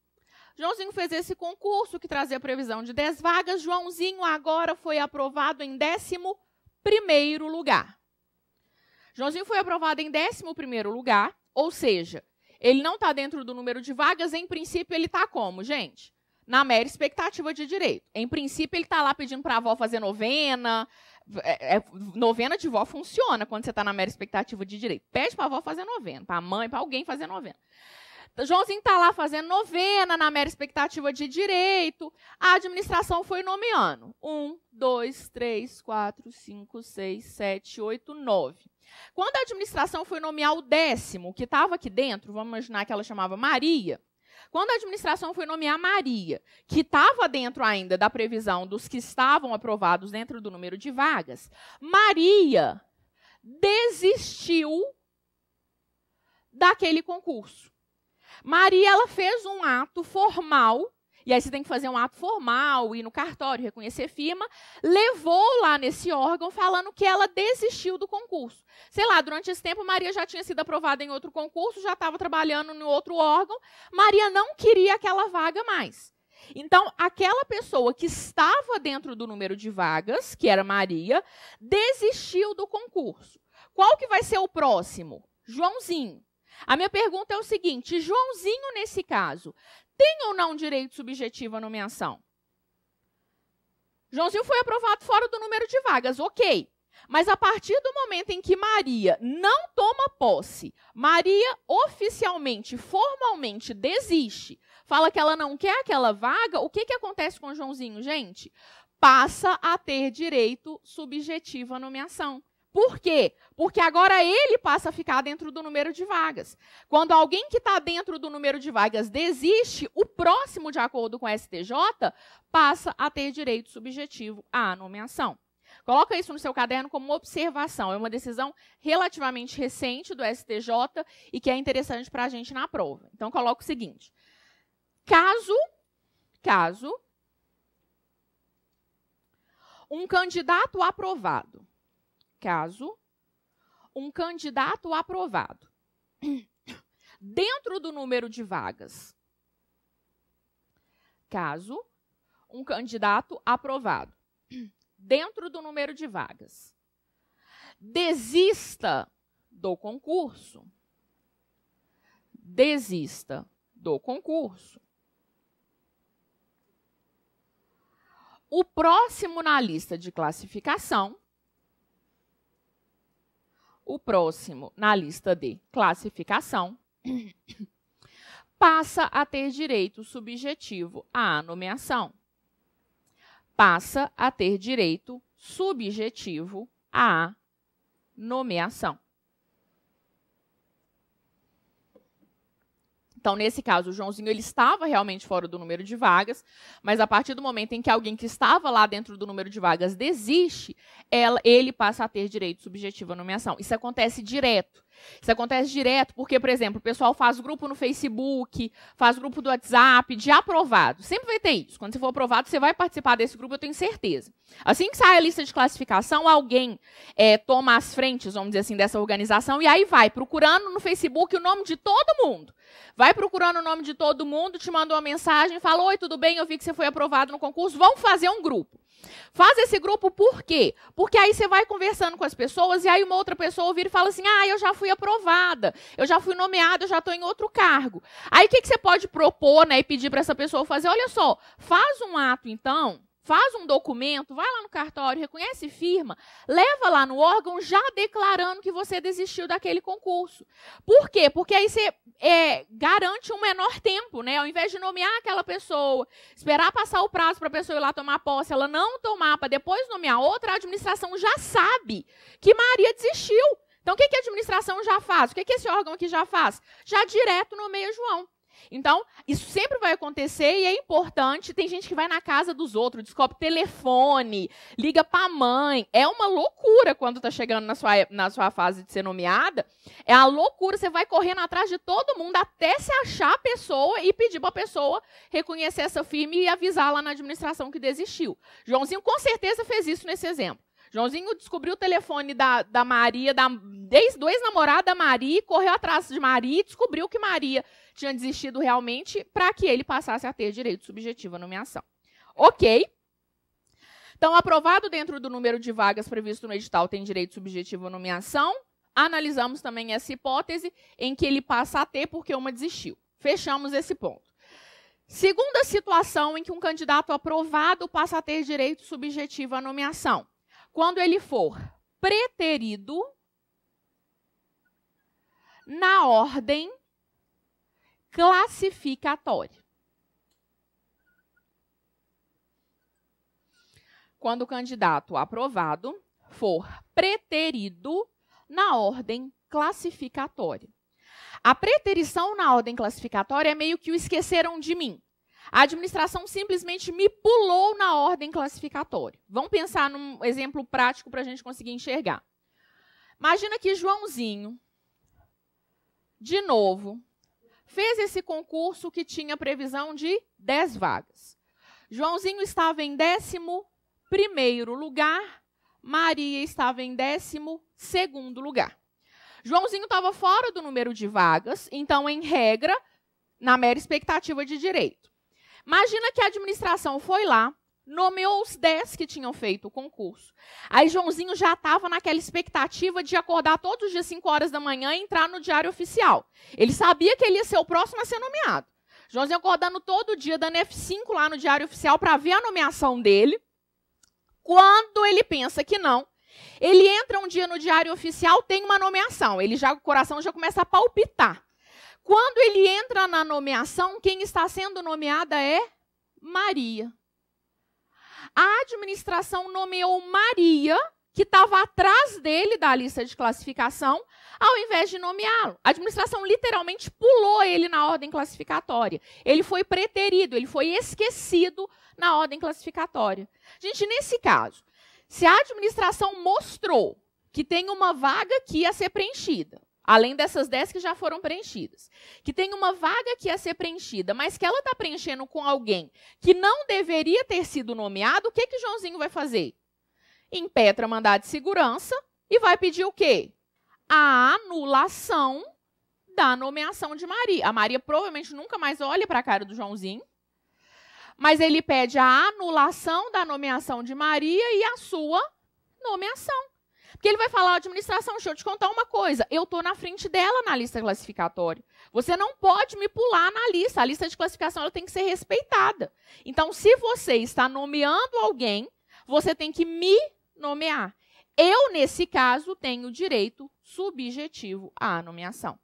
Joãozinho fez esse concurso que trazia a previsão de 10 vagas. Joãozinho agora foi aprovado em 11º lugar. Joãozinho foi aprovado em 11º lugar, ou seja, ele não está dentro do número de vagas, em princípio ele está como, gente? Na mera expectativa de direito. Em princípio ele está lá pedindo para a avó fazer novena. Novena de vó funciona quando você está na mera expectativa de direito. Pede para a avó fazer novena, para a mãe, para alguém fazer novena. Joãozinho está lá fazendo novena, na mera expectativa de direito. A administração foi nomeando. 1, 2, 3, 4, 5, 6, 7, 8, 9. Quando a administração foi nomear o 10º, que estava aqui dentro, vamos imaginar que ela chamava Maria. Quando a administração foi nomear Maria, que estava dentro ainda da previsão dos que estavam aprovados dentro do número de vagas, Maria desistiu daquele concurso. Maria, ela fez um ato formal, e aí você tem que fazer um ato formal, ir no cartório, reconhecer firma, levou lá nesse órgão falando que ela desistiu do concurso. Sei lá, durante esse tempo, Maria já tinha sido aprovada em outro concurso, já estava trabalhando em outro órgão, Maria não queria aquela vaga mais. Então, aquela pessoa que estava dentro do número de vagas, que era Maria, desistiu do concurso. Qual que vai ser o próximo? Joãozinho. A minha pergunta é o seguinte, Joãozinho, nesse caso, tem ou não direito subjetivo à nomeação? Joãozinho foi aprovado fora do número de vagas, ok. Mas a partir do momento em que Maria não toma posse, Maria oficialmente, formalmente desiste, fala que ela não quer aquela vaga, o que acontece com o Joãozinho, gente? Passa a ter direito subjetivo à nomeação. Por quê? Porque agora ele passa a ficar dentro do número de vagas. Quando alguém que está dentro do número de vagas desiste, o próximo, de acordo com o STJ, passa a ter direito subjetivo à nomeação. Coloca isso no seu caderno como observação. É uma decisão relativamente recente do STJ e que é interessante para a gente na prova. Então, coloca o seguinte. Caso um candidato aprovado dentro do número de vagas, dentro do número de vagas, desista do concurso, o próximo na lista de classificação, passa a ter direito subjetivo à nomeação. Então, nesse caso, o Joãozinho ele estava realmente fora do número de vagas, mas a partir do momento em que alguém que estava lá dentro do número de vagas desiste, ele passa a ter direito subjetivo à nomeação. Isso acontece direto. Isso acontece direto porque, por exemplo, o pessoal faz grupo no Facebook, faz grupo do WhatsApp de aprovado. Sempre vai ter isso. Quando você for aprovado, você vai participar desse grupo, eu tenho certeza. Assim que sai a lista de classificação, alguém toma as frentes, vamos dizer assim, dessa organização e aí vai procurando no Facebook o nome de todo mundo. Vai procurando o nome de todo mundo, te manda uma mensagem, fala: oi, tudo bem? Eu vi que você foi aprovado no concurso, vamos fazer um grupo. Faz esse grupo por quê? Porque aí você vai conversando com as pessoas e aí uma outra pessoa vira e fala assim: ah, eu já fui aprovada, eu já fui nomeada, eu já estou em outro cargo. Aí o que você pode propor, né, e pedir para essa pessoa fazer? Olha só, faz um ato então, faz um documento, vai lá no cartório, reconhece firma, leva lá no órgão já declarando que você desistiu daquele concurso. Por quê? Porque aí você garante um menor tempo, né? Ao invés de nomear aquela pessoa, esperar passar o prazo para a pessoa ir lá tomar posse, ela não tomar para depois nomear outra, a administração já sabe que Maria desistiu. Então, o que a administração já faz? O que esse órgão aqui já faz? Já direto nomeia João. Então, isso sempre vai acontecer e é importante. Tem gente que vai na casa dos outros, descobre telefone, liga para a mãe. É uma loucura quando está chegando na sua fase de ser nomeada. É a loucura, você vai correndo atrás de todo mundo até se achar a pessoa e pedir para a pessoa reconhecer essa firma e avisar lá na administração que desistiu. Joãozinho com certeza fez isso nesse exemplo. Joãozinho descobriu o telefone da Maria, do ex-namorado da Maria, correu atrás de Maria e descobriu que Maria tinha desistido realmente para que ele passasse a ter direito subjetivo à nomeação. Ok. Então, aprovado dentro do número de vagas previsto no edital tem direito subjetivo à nomeação. Analisamos também essa hipótese em que ele passa a ter porque uma desistiu. Fechamos esse ponto. Segunda situação em que um candidato aprovado passa a ter direito subjetivo à nomeação. Quando ele for preterido na ordem classificatória. Quando o candidato aprovado for preterido na ordem classificatória. A preterição na ordem classificatória é meio que o esqueceram de mim. A administração simplesmente me pulou na ordem classificatória. Vamos pensar num exemplo prático para a gente conseguir enxergar. Imagina que Joãozinho, de novo, fez esse concurso que tinha previsão de 10 vagas. Joãozinho estava em 11º lugar, Maria estava em 12º lugar. Joãozinho estava fora do número de vagas, então, em regra, na mera expectativa de direito. Imagina que a administração foi lá, nomeou os 10 que tinham feito o concurso. Aí Joãozinho já estava naquela expectativa de acordar todos os dias 5 horas da manhã e entrar no Diário Oficial. Ele sabia que ele ia ser o próximo a ser nomeado. Joãozinho acordando todo dia, dando F5 lá no Diário Oficial para ver a nomeação dele. Quando ele pensa que não, ele entra um dia no Diário Oficial, tem uma nomeação. O coração já começa a palpitar. Quando ele entra na nomeação, quem está sendo nomeada é Maria. A administração nomeou Maria, que estava atrás dele da lista de classificação, ao invés de nomeá-lo. A administração literalmente pulou ele na ordem classificatória. Ele foi preterido, ele foi esquecido na ordem classificatória. Gente, nesse caso, se a administração mostrou que tem uma vaga que ia ser preenchida, além dessas 10 que já foram preenchidas, que tem uma vaga que ia ser preenchida, mas que ela está preenchendo com alguém que não deveria ter sido nomeado, o que o Joãozinho vai fazer? Impetra mandado de segurança e vai pedir o quê? A anulação da nomeação de Maria. A Maria provavelmente nunca mais olha para a cara do Joãozinho, mas ele pede a anulação da nomeação de Maria e a sua nomeação. Porque ele vai falar, administração, deixa eu te contar uma coisa, eu estou na frente dela na lista classificatória. Você não pode me pular na lista. A lista de classificação ela tem que ser respeitada. Então, se você está nomeando alguém, você tem que me nomear. Eu, nesse caso, tenho direito subjetivo à nomeação.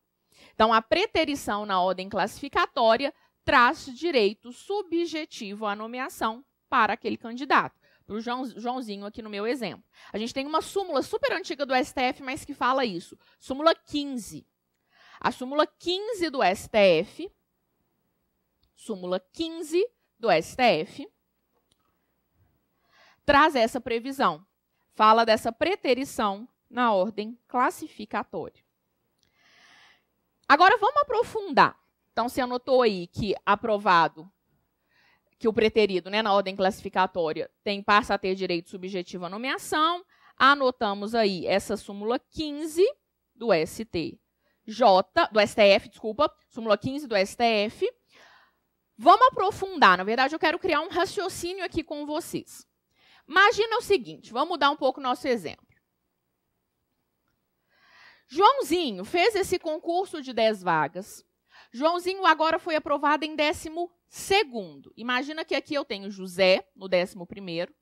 Então, a preterição na ordem classificatória traz direito subjetivo à nomeação para aquele candidato. Para o Joãozinho aqui no meu exemplo. A gente tem uma súmula super antiga do STF, mas que fala isso. Súmula 15. A súmula 15 do STF súmula 15 do STF, traz essa previsão. Fala dessa preterição na ordem classificatória. Agora, vamos aprofundar. Então, você anotou aí que aprovado, que o preterido, né, na ordem classificatória passa a ter direito subjetivo à nomeação. Anotamos aí essa súmula 15 do STF, súmula 15 do STF. Vamos aprofundar. Na verdade, eu quero criar um raciocínio aqui com vocês. Imagina o seguinte, vamos mudar um pouco o nosso exemplo. Joãozinho fez esse concurso de 10 vagas. Joãozinho agora foi aprovado em 12º. Imagina que aqui eu tenho José no 11º.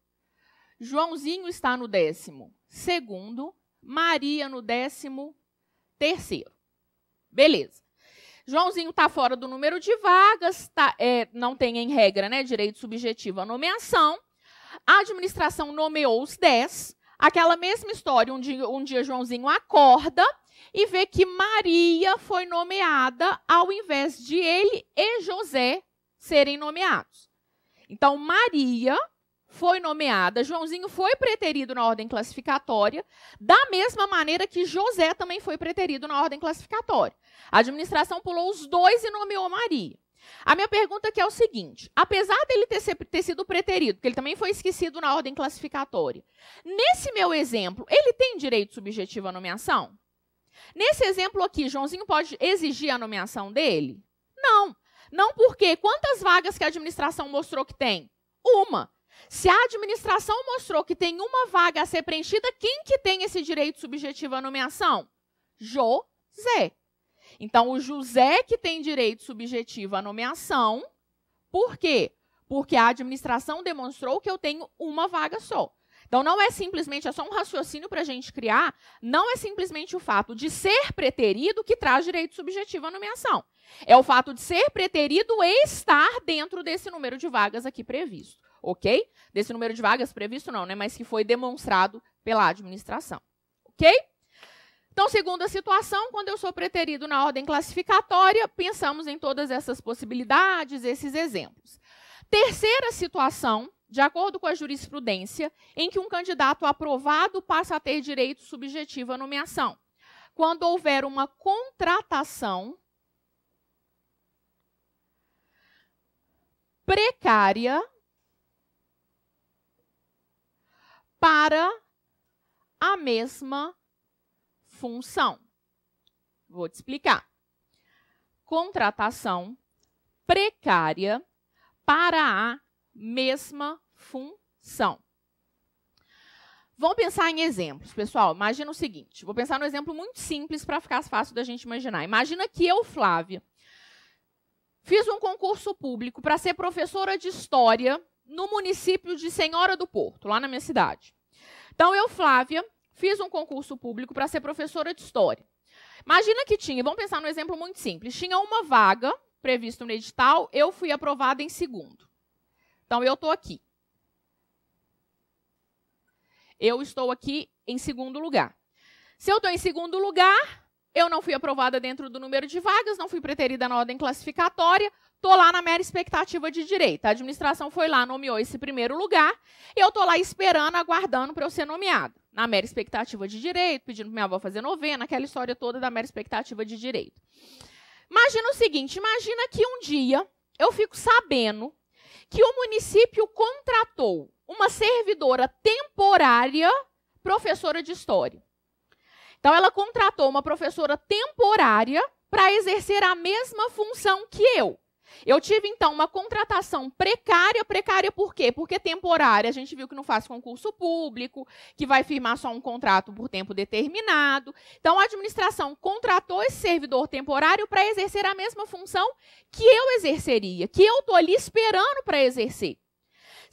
Joãozinho está no 12º. Maria no 13º. Beleza. Joãozinho está fora do número de vagas, não tem, em regra, né, direito subjetivo à nomeação. A administração nomeou os 10. Aquela mesma história, um dia Joãozinho acorda e vê que Maria foi nomeada ao invés de ele e José serem nomeados. Então, Maria foi nomeada, Joãozinho foi preterido na ordem classificatória, da mesma maneira que José também foi preterido na ordem classificatória. A administração pulou os dois e nomeou Maria. A minha pergunta aqui é o seguinte, apesar dele ter sido preterido, porque ele também foi esquecido na ordem classificatória, nesse meu exemplo, ele tem direito subjetivo à nomeação? Nesse exemplo aqui, Joãozinho pode exigir a nomeação dele? Não. Não porque quantas vagas que a administração mostrou que tem? Uma. Se a administração mostrou que tem uma vaga a ser preenchida, quem que tem esse direito subjetivo à nomeação? José. Então, o José que tem direito subjetivo à nomeação, por quê? Porque a administração demonstrou que eu tenho uma vaga só. Então, não é simplesmente, é só um raciocínio para a gente criar, não é simplesmente o fato de ser preterido que traz direito subjetivo à nomeação. É o fato de ser preterido e estar dentro desse número de vagas aqui previsto, ok? Desse número de vagas previsto não, né? Mas que foi demonstrado pela administração, ok? Então, segunda situação, quando eu sou preterido na ordem classificatória, pensamos em todas essas possibilidades, esses exemplos. Terceira situação, de acordo com a jurisprudência, em que um candidato aprovado passa a ter direito subjetivo à nomeação. Quando houver uma contratação precária para a mesma função. Vou te explicar. Contratação precária para a mesma função. Vamos pensar em exemplos, pessoal. Imagina o seguinte, vou pensar num exemplo muito simples para ficar fácil da gente imaginar. Imagina que eu, Flávia, fiz um concurso público para ser professora de História no município de Senhora do Porto, lá na minha cidade. Então, eu, Flávia, fiz um concurso público para ser professora de História. Imagina que tinha, vamos pensar num exemplo muito simples, tinha uma vaga prevista no edital, eu fui aprovada em 2º. Então, eu estou aqui. Eu estou aqui em 2º lugar. Se eu estou em 2º lugar, eu não fui aprovada dentro do número de vagas, não fui preterida na ordem classificatória, estou lá na mera expectativa de direito. A administração foi lá, nomeou esse 1º lugar, e eu estou lá esperando, aguardando para eu ser nomeada. Na mera expectativa de direito, pedindo para minha avó fazer novena, aquela história toda da mera expectativa de direito. Imagina o seguinte, imagina que um dia eu fico sabendo que o município contratou uma servidora temporária professora de História. Então, ela contratou uma professora temporária para exercer a mesma função que eu. Eu tive, então, uma contratação precária. Precária por quê? Porque temporária, a gente viu que não faz concurso público, que vai firmar só um contrato por tempo determinado. Então, a administração contratou esse servidor temporário para exercer a mesma função que eu exerceria, que eu estou ali esperando para exercer.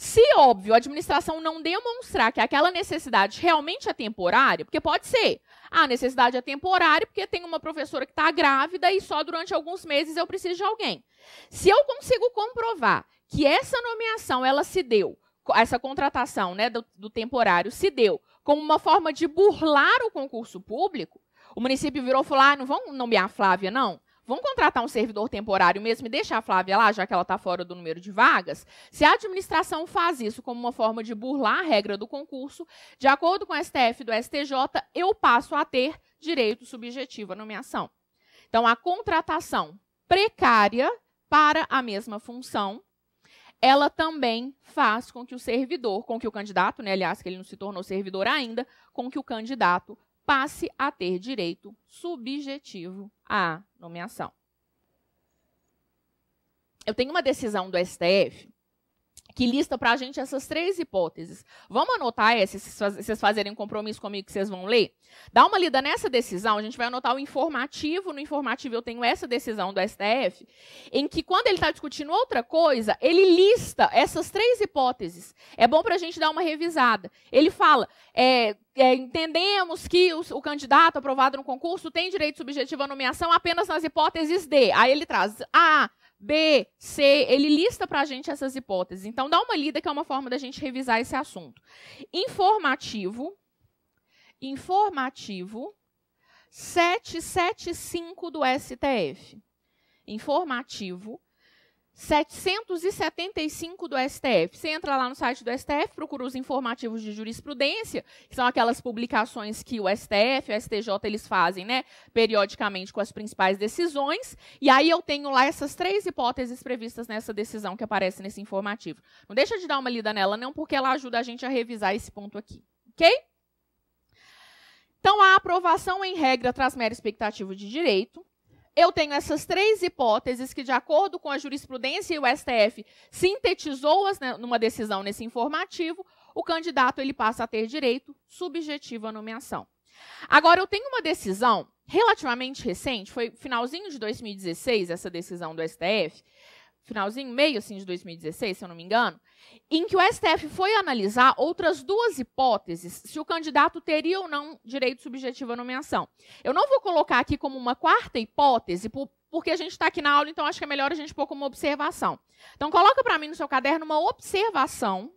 Se, óbvio, a administração não demonstrar que aquela necessidade realmente é temporária, porque pode ser, a necessidade é temporária porque tem uma professora que está grávida e só durante alguns meses eu preciso de alguém. Se eu consigo comprovar que essa nomeação, ela se deu, essa contratação, né, do temporário se deu como uma forma de burlar o concurso público, o município virou e falou, não vão nomear a Flávia, não? vamos contratar um servidor temporário mesmo e deixar a Flávia lá, já que ela está fora do número de vagas? Se a administração faz isso como uma forma de burlar a regra do concurso, de acordo com o STF e do STJ, eu passo a ter direito subjetivo à nomeação. Então, a contratação precária para a mesma função, ela também faz com que o servidor, com que o candidato, né, aliás, que ele não se tornou servidor ainda, com que o candidato passe a ter direito subjetivo à nomeação. Eu tenho uma decisão do STF que lista para a gente essas 3 hipóteses. Vamos anotar essa, se vocês fazerem um compromisso comigo que vocês vão ler? Dá uma lida nessa decisão, a gente vai anotar o informativo. No informativo eu tenho essa decisão do STF, em que quando ele está discutindo outra coisa, ele lista essas 3 hipóteses. É bom para a gente dar uma revisada. Ele fala, entendemos que o candidato aprovado no concurso tem direito subjetivo à nomeação apenas nas hipóteses D. Aí ele traz A, B, C, ele lista para a gente essas hipóteses. Então, dá uma lida que é uma forma da gente revisar esse assunto. Informativo 775 do STF. Informativo 775 do STF. Você entra lá no site do STF, procura os informativos de jurisprudência, que são aquelas publicações que o STF, o STJ, eles fazem, né, periodicamente com as principais decisões, e aí eu tenho lá essas 3 hipóteses previstas nessa decisão que aparece nesse informativo. Não deixa de dar uma lida nela, não, porque ela ajuda a gente a revisar esse ponto aqui, ok? Então, a aprovação em regra traz mera expectativa de direito. Eu tenho essas 3 hipóteses que, de acordo com a jurisprudência e o STF, sintetizou-as, né, numa decisão nesse informativo, o candidato ele passa a ter direito subjetivo à nomeação. Agora, eu tenho uma decisão relativamente recente, foi finalzinho de 2016, essa decisão do STF, finalzinho, meio assim de 2016, se eu não me engano, em que o STF foi analisar outras 2 hipóteses, se o candidato teria ou não direito subjetivo à nomeação. Eu não vou colocar aqui como uma 4ª hipótese, porque a gente está aqui na aula, então acho que é melhor a gente pôr como observação. Então, coloca para mim no seu caderno uma observação.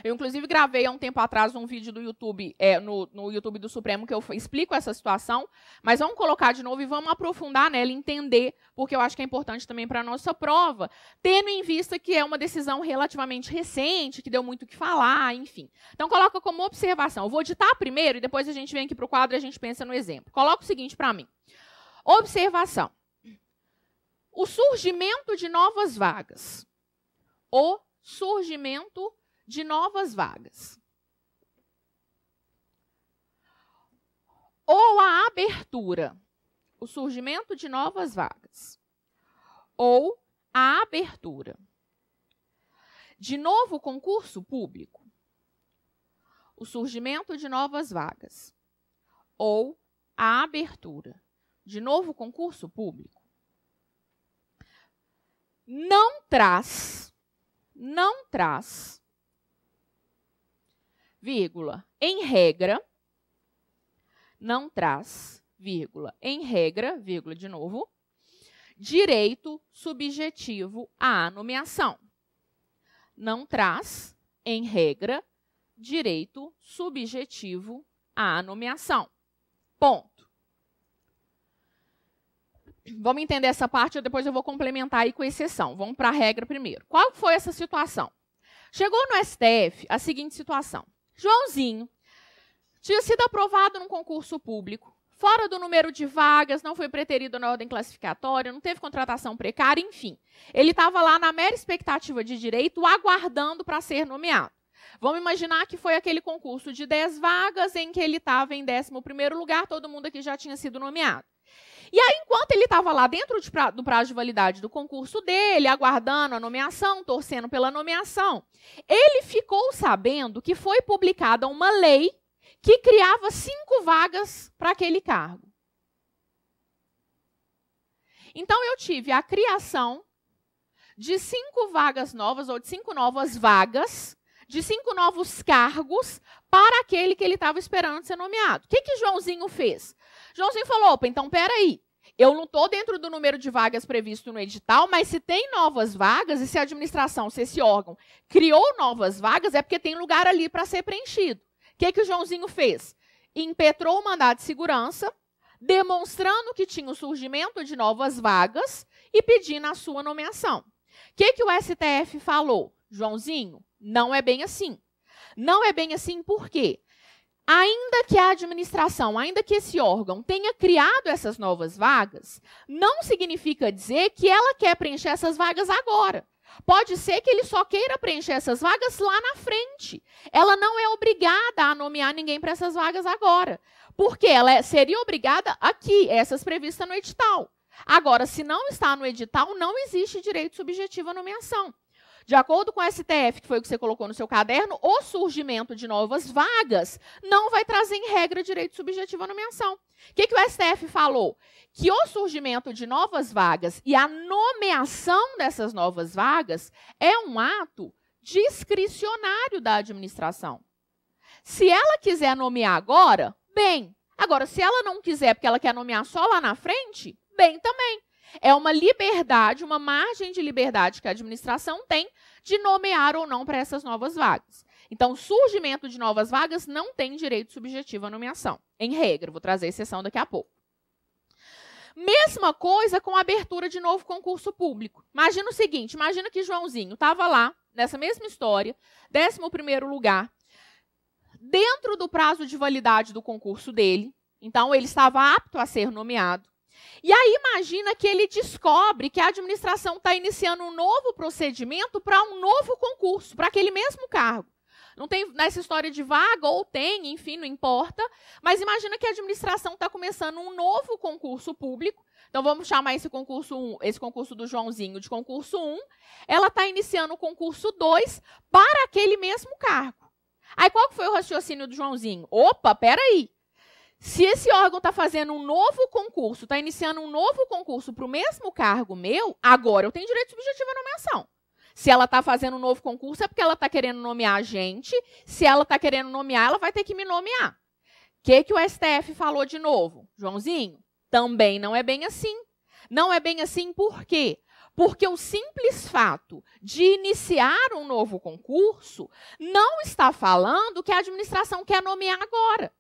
Eu, inclusive, gravei há um tempo atrás um vídeo do YouTube, no YouTube do Supremo, que eu explico essa situação, mas vamos colocar de novo e vamos aprofundar nela, entender, porque eu acho que é importante também para a nossa prova, tendo em vista que é uma decisão relativamente recente, que deu muito o que falar, enfim. Então, coloca como observação. Eu vou ditar primeiro e depois a gente vem aqui para o quadro e a gente pensa no exemplo. Coloca o seguinte para mim. Observação. O surgimento de novas vagas. O surgimento de novas vagas. Ou a abertura, o surgimento de novas vagas. Ou a abertura de novo concurso público. O surgimento de novas vagas. Ou a abertura de novo concurso público. Não traz, vírgula, em regra, não traz, vírgula, em regra, vírgula de novo, direito subjetivo à nomeação. Não traz, em regra, direito subjetivo à nomeação. Ponto. Vamos entender essa parte, depois eu vou complementar aí com exceção. Vamos para a regra primeiro. Qual foi essa situação? Chegou no STF a seguinte situação. Joãozinho tinha sido aprovado num concurso público, fora do número de vagas, não foi preterido na ordem classificatória, não teve contratação precária, enfim. Ele estava lá na mera expectativa de direito, aguardando para ser nomeado. Vamos imaginar que foi aquele concurso de 10 vagas em que ele estava em 11º lugar, todo mundo aqui já tinha sido nomeado. E aí, enquanto ele estava lá dentro do prazo de validade do concurso dele, aguardando a nomeação, torcendo pela nomeação, ele ficou sabendo que foi publicada uma lei que criava 5 vagas para aquele cargo. Então, eu tive a criação de 5 vagas novas, ou de 5 novas vagas, de 5 novos cargos para aquele que ele estava esperando ser nomeado. O que Joãozinho fez? Joãozinho falou, opa, então peraí, eu não estou dentro do número de vagas previsto no edital, mas se tem novas vagas, e se a administração, se esse órgão criou novas vagas, é porque tem lugar ali para ser preenchido. O que o Joãozinho fez? Impetrou o mandado de segurança, demonstrando que tinha o surgimento de novas vagas e pedindo a sua nomeação. O que o STF falou? Joãozinho, não é bem assim. Não é bem assim por quê? Ainda que a administração, ainda que esse órgão tenha criado essas novas vagas, não significa dizer que ela quer preencher essas vagas agora. Pode ser que ele só queira preencher essas vagas lá na frente. Ela não é obrigada a nomear ninguém para essas vagas agora, porque ela seria obrigada aqui, essas previstas no edital. Agora, se não está no edital, não existe direito subjetivo à nomeação. De acordo com o STF, que foi o que você colocou no seu caderno, o surgimento de novas vagas não vai trazer, em regra, direito subjetivo à nomeação. O que o STF falou? Que o surgimento de novas vagas e a nomeação dessas novas vagas é um ato discricionário da administração. Se ela quiser nomear agora, bem. Agora, se ela não quiser porque ela quer nomear só lá na frente, bem também. É uma liberdade, uma margem de liberdade que a administração tem de nomear ou não para essas novas vagas. Então, surgimento de novas vagas não tem direito subjetivo à nomeação. Em regra, vou trazer exceção daqui a pouco. Mesma coisa com a abertura de novo concurso público. Imagina o seguinte, imagina que Joãozinho estava lá, nessa mesma história, 11º lugar, dentro do prazo de validade do concurso dele, então ele estava apto a ser nomeado. E aí imagina que ele descobre que a administração está iniciando um novo procedimento para um novo concurso, para aquele mesmo cargo. Não tem nessa história de vaga, ou tem, enfim, não importa. Mas imagina que a administração está começando um novo concurso público. Então vamos chamar esse concurso do Joãozinho de concurso 1. Ela está iniciando o concurso 2 para aquele mesmo cargo. Aí qual que foi o raciocínio do Joãozinho? Opa, peraí. Se esse órgão está fazendo um novo concurso, está iniciando um novo concurso para o mesmo cargo meu, agora eu tenho direito subjetivo à nomeação. Se ela está fazendo um novo concurso, é porque ela está querendo nomear a gente. Se ela está querendo nomear, ela vai ter que me nomear. O que o STF falou de novo? Joãozinho, também não é bem assim. Não é bem assim por quê? Porque o simples fato de iniciar um novo concurso não está falando que a administração quer nomear agora.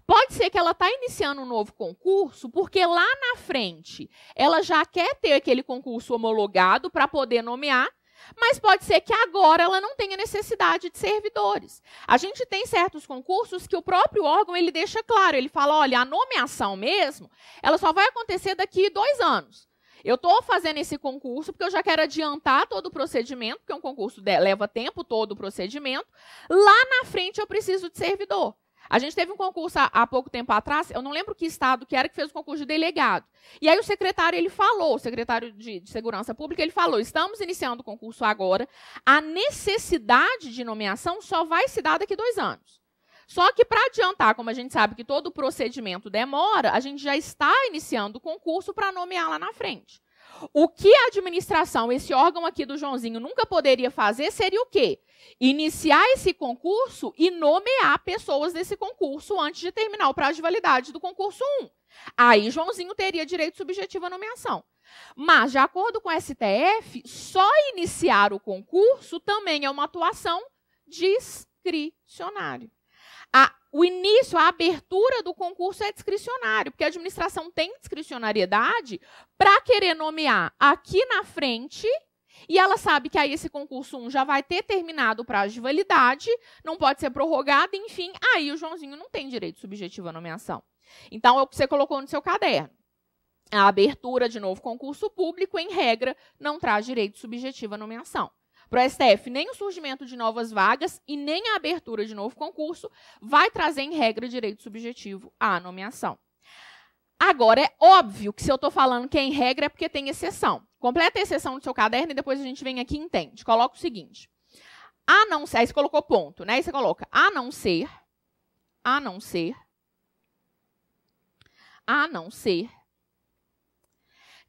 Pode ser que ela está iniciando um novo concurso porque lá na frente ela já quer ter aquele concurso homologado para poder nomear, mas pode ser que agora ela não tenha necessidade de servidores. A gente tem certos concursos que o próprio órgão ele deixa claro, ele fala, olha, a nomeação mesmo, ela só vai acontecer daqui 2 anos. Eu estou fazendo esse concurso porque eu já quero adiantar todo o procedimento, porque um concurso leva tempo todo o procedimento. Lá na frente eu preciso de servidor. A gente teve um concurso há pouco tempo atrás, eu não lembro que estado que era, que fez o concurso de delegado. E aí o secretário, ele falou, o secretário de Segurança Pública, ele falou, estamos iniciando o concurso agora, a necessidade de nomeação só vai se dar daqui 2 anos. Só que para adiantar, como a gente sabe que todo o procedimento demora, a gente já está iniciando o concurso para nomear lá na frente. O que a administração, esse órgão aqui do Joãozinho, nunca poderia fazer seria o quê? Iniciar esse concurso e nomear pessoas desse concurso antes de terminar o prazo de validade do concurso 1. Aí Joãozinho teria direito subjetivo à nomeação. Mas, de acordo com o STF, só iniciar o concurso também é uma atuação discricionária. O início, a abertura do concurso é discricionário, porque a administração tem discricionariedade para querer nomear aqui na frente, e ela sabe que aí esse concurso 1 já vai ter terminado o prazo de validade, não pode ser prorrogado, enfim, aí o Joãozinho não tem direito subjetivo à nomeação. Então, é o que você colocou no seu caderno. A abertura de novo concurso público, em regra, não traz direito subjetivo à nomeação. Para o STF, nem o surgimento de novas vagas e nem a abertura de novo concurso vai trazer, em regra, direito subjetivo à nomeação. Agora, é óbvio que se eu estou falando que é em regra é porque tem exceção. Completa a exceção no seu caderno e depois a gente vem aqui e entende. Coloca o seguinte. A não ser, aí você colocou ponto, né? Aí você coloca a não ser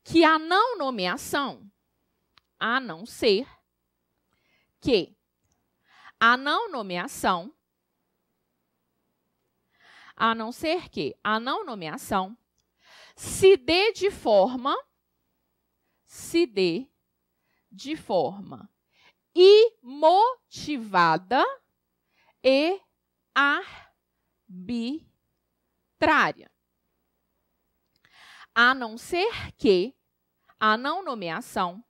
que a não nomeação, a não ser que a não nomeação se dê de forma imotivada e arbitrária. a não ser que a não nomeação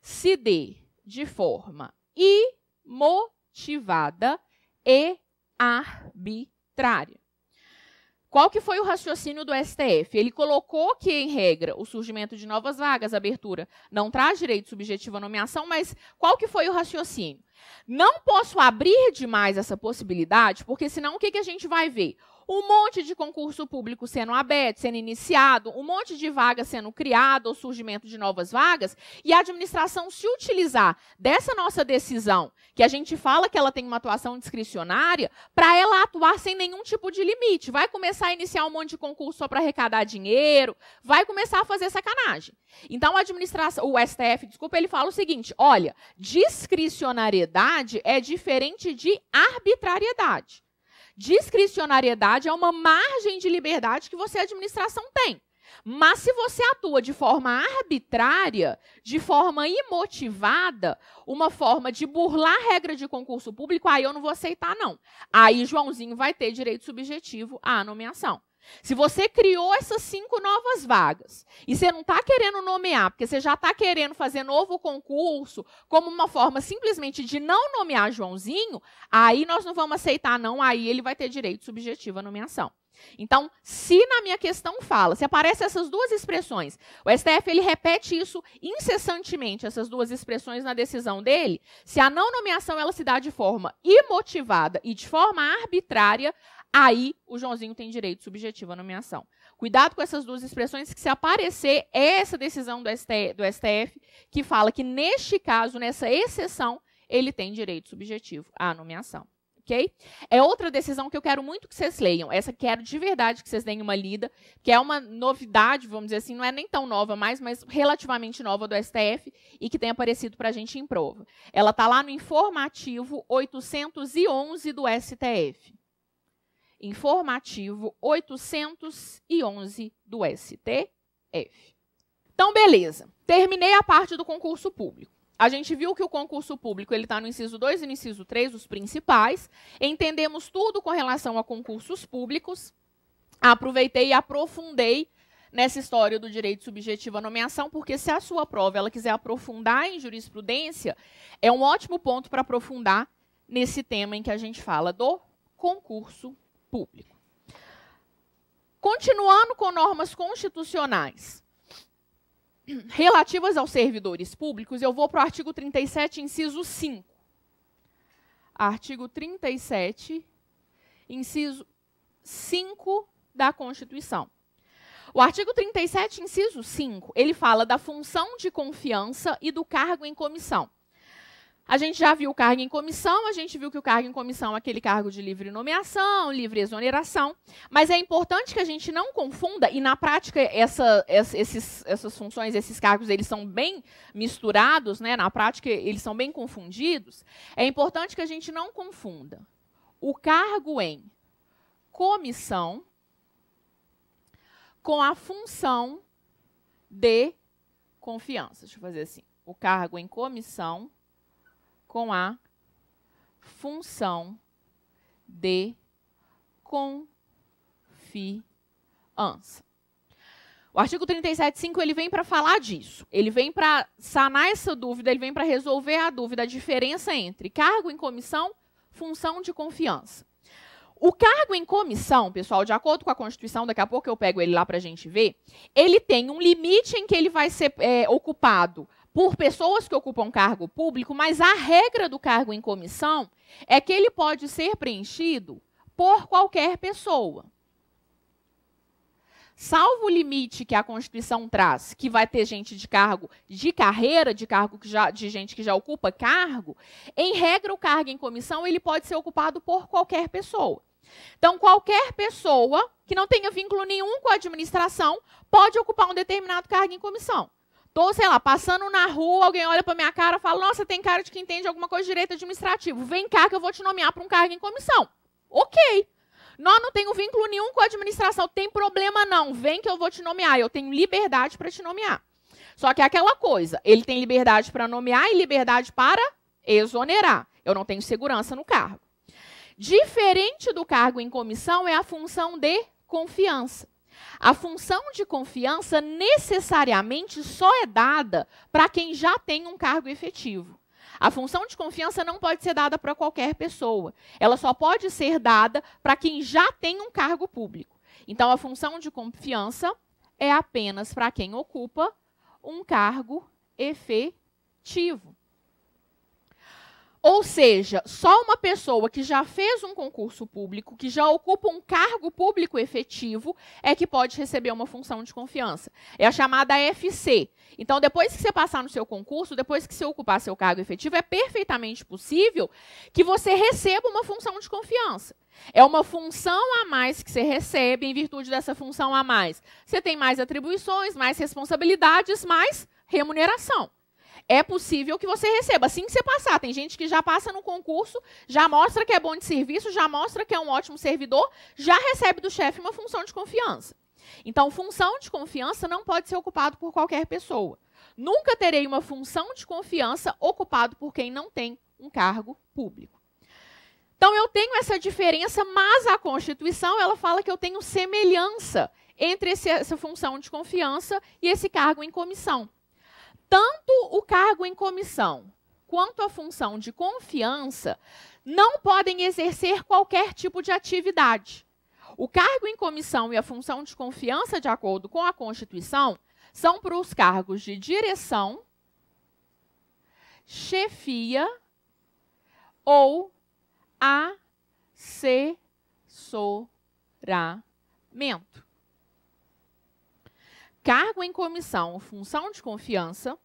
se dê de forma imotivada e arbitrária. Qual que foi o raciocínio do STF? Ele colocou que, em regra, o surgimento de novas vagas, a abertura, não traz direito subjetivo à nomeação, mas qual que foi o raciocínio? Não posso abrir demais essa possibilidade, porque senão o que a gente vai ver? Um monte de concurso público sendo aberto, sendo iniciado, um monte de vagas sendo criado, ou surgimento de novas vagas, e a administração se utilizar dessa nossa decisão, que a gente fala que ela tem uma atuação discricionária, para ela atuar sem nenhum tipo de limite. Vai começar a iniciar um monte de concurso só para arrecadar dinheiro, vai começar a fazer sacanagem. Então, a administração, o STF, desculpa, ele fala o seguinte, olha, discricionariedade é diferente de arbitrariedade. Discricionariedade é uma margem de liberdade que você, a administração, tem. Mas se você atua de forma arbitrária, de forma imotivada, uma forma de burlar a regra de concurso público, aí eu não vou aceitar, não. Aí Joãozinho vai ter direito subjetivo à nomeação. Se você criou essas 5 novas vagas e você não está querendo nomear, porque você já está querendo fazer novo concurso como uma forma simplesmente de não nomear Joãozinho, aí nós não vamos aceitar, não. Aí ele vai ter direito subjetivo à nomeação. Então, se na minha questão fala, se aparecem essas duas expressões, o STF ele repete isso incessantemente, essas duas expressões na decisão dele, se a não nomeação ela se dá de forma imotivada e de forma arbitrária, aí o Joãozinho tem direito subjetivo à nomeação. Cuidado com essas duas expressões, que se aparecer essa decisão do STF que fala que neste caso, nessa exceção, ele tem direito subjetivo à nomeação. Okay? É outra decisão que eu quero muito que vocês leiam. Essa quero de verdade que vocês deem uma lida, que é uma novidade, vamos dizer assim, não é nem tão nova mais, mas relativamente nova do STF e que tem aparecido para a gente em prova. Ela está lá no informativo 811 do STF. Informativo 811 do STF. Então, beleza. Terminei a parte do concurso público. A gente viu que o concurso público está no inciso 2 e no inciso 3, os principais. Entendemos tudo com relação a concursos públicos. Aproveitei e aprofundei nessa história do direito subjetivo à nomeação, porque se a sua prova ela quiser aprofundar em jurisprudência, é um ótimo ponto para aprofundar nesse tema em que a gente fala do concurso público. Continuando com normas constitucionais relativas aos servidores públicos, eu vou para o artigo 37, inciso 5. Artigo 37, inciso 5 da Constituição. O artigo 37, inciso 5, ele fala da função de confiança e do cargo em comissão. A gente já viu o cargo em comissão, a gente viu que o cargo em comissão é aquele cargo de livre nomeação, livre exoneração, mas é importante que a gente não confunda, e na prática essas funções, esses cargos, eles são bem misturados, né? Na prática eles são bem confundidos. É importante que a gente não confunda o cargo em comissão com a função de confiança. Deixa eu fazer assim, o cargo em comissão com a função de confiança. O artigo 37.5 ele vem para falar disso. Ele vem para sanar essa dúvida, ele vem para resolver a dúvida, a diferença entre cargo em comissão, função de confiança. O cargo em comissão, pessoal, de acordo com a Constituição, daqui a pouco eu pego ele lá para a gente ver, ele tem um limite em que ele vai ser ocupado por pessoas que ocupam cargo público, mas a regra do cargo em comissão é que ele pode ser preenchido por qualquer pessoa. Salvo o limite que a Constituição traz, que vai ter gente de cargo de carreira, de gente que já ocupa cargo, em regra o cargo em comissão ele pode ser ocupado por qualquer pessoa. Então, qualquer pessoa que não tenha vínculo nenhum com a administração pode ocupar um determinado cargo em comissão. Estou, sei lá, passando na rua, alguém olha para minha cara e fala, nossa, tem cara de que entende alguma coisa de direito administrativo. Vem cá que eu vou te nomear para um cargo em comissão. Ok. Não tenho vínculo nenhum com a administração. Tem problema não. Vem que eu vou te nomear. Eu tenho liberdade para te nomear. Só que é aquela coisa. Ele tem liberdade para nomear e liberdade para exonerar. Eu não tenho segurança no cargo. Diferente do cargo em comissão é a função de confiança. A função de confiança necessariamente só é dada para quem já tem um cargo efetivo. A função de confiança não pode ser dada para qualquer pessoa. Ela só pode ser dada para quem já tem um cargo público. Então, a função de confiança é apenas para quem ocupa um cargo efetivo. Ou seja, só uma pessoa que já fez um concurso público, que já ocupa um cargo público efetivo, é que pode receber uma função de confiança. É a chamada FC. Então, depois que você passar no seu concurso, depois que você ocupar seu cargo efetivo, é perfeitamente possível que você receba uma função de confiança. É uma função a mais que você recebe, em virtude dessa função a mais. Você tem mais atribuições, mais responsabilidades, mais remuneração. É possível que você receba, assim que você passar. Tem gente que já passa no concurso, já mostra que é bom de serviço, já mostra que é um ótimo servidor, já recebe do chefe uma função de confiança. Então, função de confiança não pode ser ocupado por qualquer pessoa. Nunca terei uma função de confiança ocupado por quem não tem um cargo público. Então, eu tenho essa diferença, mas a Constituição ela fala que eu tenho semelhança entre essa função de confiança e esse cargo em comissão. Tanto o cargo em comissão quanto a função de confiança não podem exercer qualquer tipo de atividade. O cargo em comissão e a função de confiança, de acordo com a Constituição, são para os cargos de direção, chefia ou assessoramento. Cargo em comissão, função de confiança,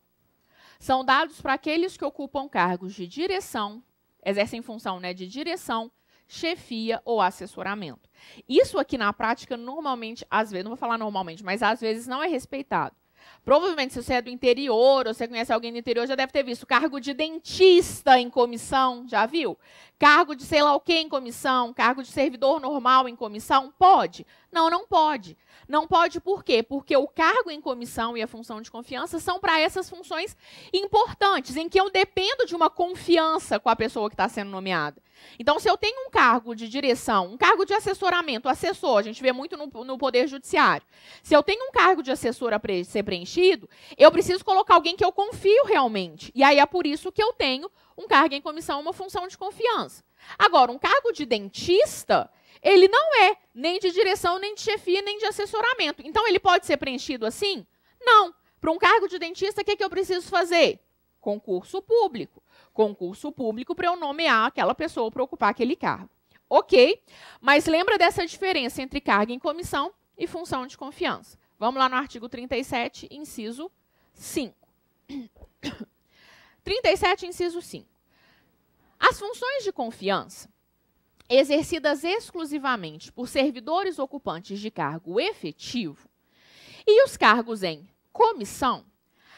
são dados para aqueles que ocupam cargos de direção, exercem função de direção, chefia ou assessoramento. Isso aqui na prática, normalmente, às vezes, não vou falar normalmente, mas às vezes não é respeitado. Provavelmente, se você é do interior, ou você conhece alguém do interior, já deve ter visto cargo de dentista em comissão, já viu? Cargo de sei lá o que em comissão, cargo de servidor normal em comissão, pode? Não, não pode. Não pode por quê? Porque o cargo em comissão e a função de confiança são para essas funções importantes, em que eu dependo de uma confiança com a pessoa que está sendo nomeada. Então, se eu tenho um cargo de direção, um cargo de assessoramento, assessor, a gente vê muito no Poder Judiciário. Se eu tenho um cargo de assessor a ser preenchido, eu preciso colocar alguém que eu confio realmente. E aí é por isso que eu tenho um cargo em comissão, uma função de confiança. Agora, um cargo de dentista, ele não é nem de direção, nem de chefia, nem de assessoramento. Então, ele pode ser preenchido assim? Não. Para um cargo de dentista, o que eu preciso fazer? Concurso público. Concurso público para eu nomear aquela pessoa para ocupar aquele cargo. Ok? Mas lembra dessa diferença entre cargo em comissão e função de confiança. Vamos lá no artigo 37, inciso 5. 37, inciso 5. As funções de confiança, exercidas exclusivamente por servidores ocupantes de cargo efetivo, e os cargos em comissão,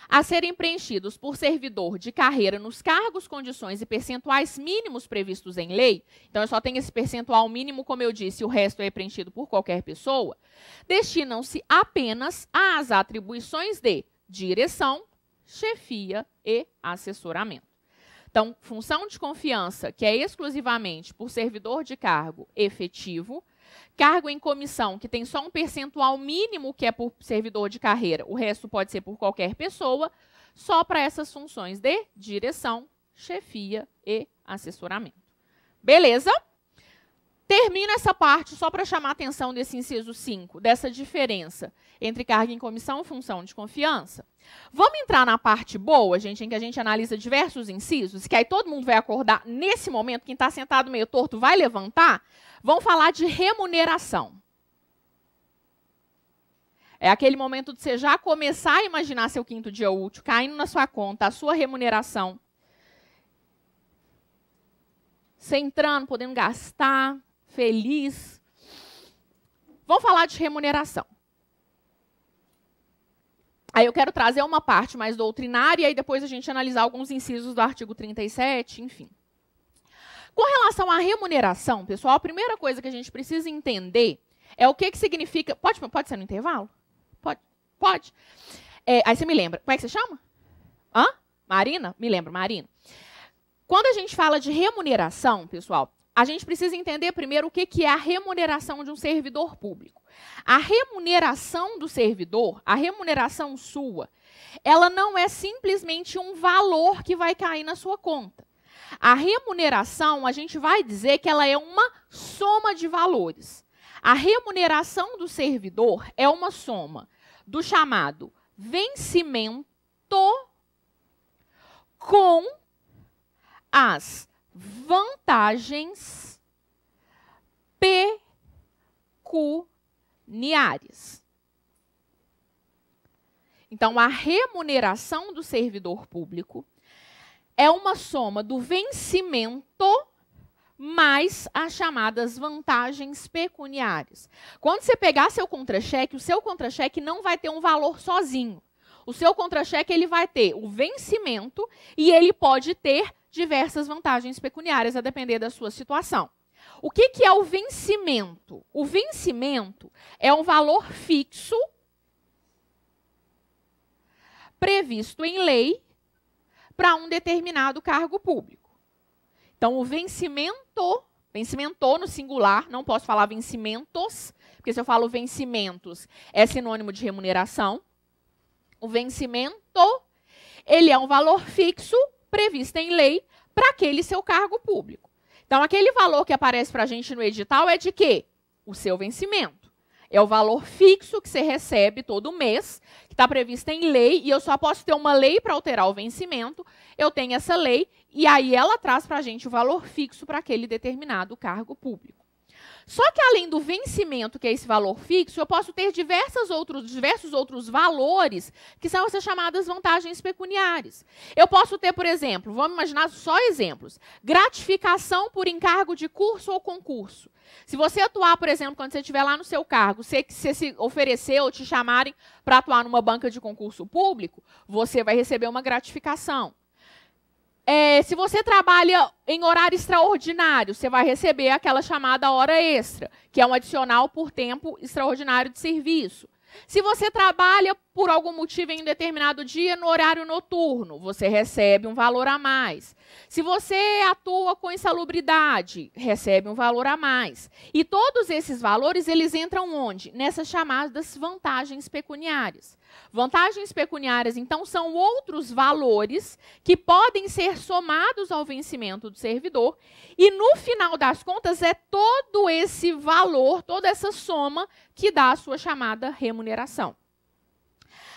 a serem preenchidos por servidor de carreira nos cargos, condições e percentuais mínimos previstos em lei, então eu só tenho esse percentual mínimo, como eu disse, o resto é preenchido por qualquer pessoa, destinam-se apenas às atribuições de direção, chefia e assessoramento. Então, função de confiança, que é exclusivamente por servidor de cargo efetivo, cargo em comissão, que tem só um percentual mínimo que é por servidor de carreira, o resto pode ser por qualquer pessoa, só para essas funções de direção, chefia e assessoramento. Beleza? Termino essa parte só para chamar a atenção desse inciso 5, dessa diferença entre cargo em comissão e função de confiança. Vamos entrar na parte boa, gente, em que a gente analisa diversos incisos, que aí todo mundo vai acordar nesse momento, quem está sentado meio torto vai levantar. Vamos falar de remuneração. É aquele momento de você já começar a imaginar seu quinto dia útil, caindo na sua conta, a sua remuneração. Você entrando, podendo gastar, feliz. Vamos falar de remuneração. Aí eu quero trazer uma parte mais doutrinária e depois a gente analisar alguns incisos do artigo 37, enfim. Com relação à remuneração, pessoal, a primeira coisa que a gente precisa entender é o que significa... Pode ser no intervalo? Pode. Aí você me lembra. Como é que você chama? Marina? Me lembro, Marina. Quando a gente fala de remuneração, pessoal, a gente precisa entender primeiro o que é a remuneração de um servidor público. A remuneração do servidor, a remuneração sua, ela não é simplesmente um valor que vai cair na sua conta. A remuneração, a gente vai dizer que ela é uma soma de valores. A remuneração do servidor é uma soma do chamado vencimento com as vantagens pecuniárias. Então, a remuneração do servidor público é uma soma do vencimento mais as chamadas vantagens pecuniárias. Quando você pegar seu contra-cheque, o seu contra-cheque não vai ter um valor sozinho. O seu contra-cheque ele vai ter o vencimento e ele pode ter diversas vantagens pecuniárias, a depender da sua situação. O que é o vencimento? O vencimento é um valor fixo previsto em lei para um determinado cargo público. Então, o vencimento no singular, não posso falar vencimentos, porque se eu falo vencimentos, é sinônimo de remuneração. O vencimento, ele é um valor fixo previsto em lei para aquele seu cargo público. Então, aquele valor que aparece para a gente no edital é de quê? O seu vencimento. É o valor fixo que você recebe todo mês, que está previsto em lei, e eu só posso ter uma lei para alterar o vencimento. Eu tenho essa lei, e aí ela traz para a gente o valor fixo para aquele determinado cargo público. Só que além do vencimento, que é esse valor fixo, eu posso ter diversos outros valores, que são essas chamadas vantagens pecuniárias. Eu posso ter, por exemplo, vamos imaginar só exemplos, gratificação por encargo de curso ou concurso. Se você atuar, por exemplo, quando você estiver lá no seu cargo, você se oferecer ou te chamarem para atuar numa banca de concurso público, você vai receber uma gratificação. Se você trabalha em horário extraordinário, você vai receber aquela chamada hora extra, que é um adicional por tempo extraordinário de serviço. Se você trabalha por algum motivo em um determinado dia no horário noturno, você recebe um valor a mais. Se você atua com insalubridade, recebe um valor a mais. E todos esses valores, eles entram onde? Nessas chamadas vantagens pecuniárias. Vantagens pecuniárias, então, são outros valores que podem ser somados ao vencimento do servidor e, no final das contas, é todo esse valor, toda essa soma que dá a sua chamada remuneração.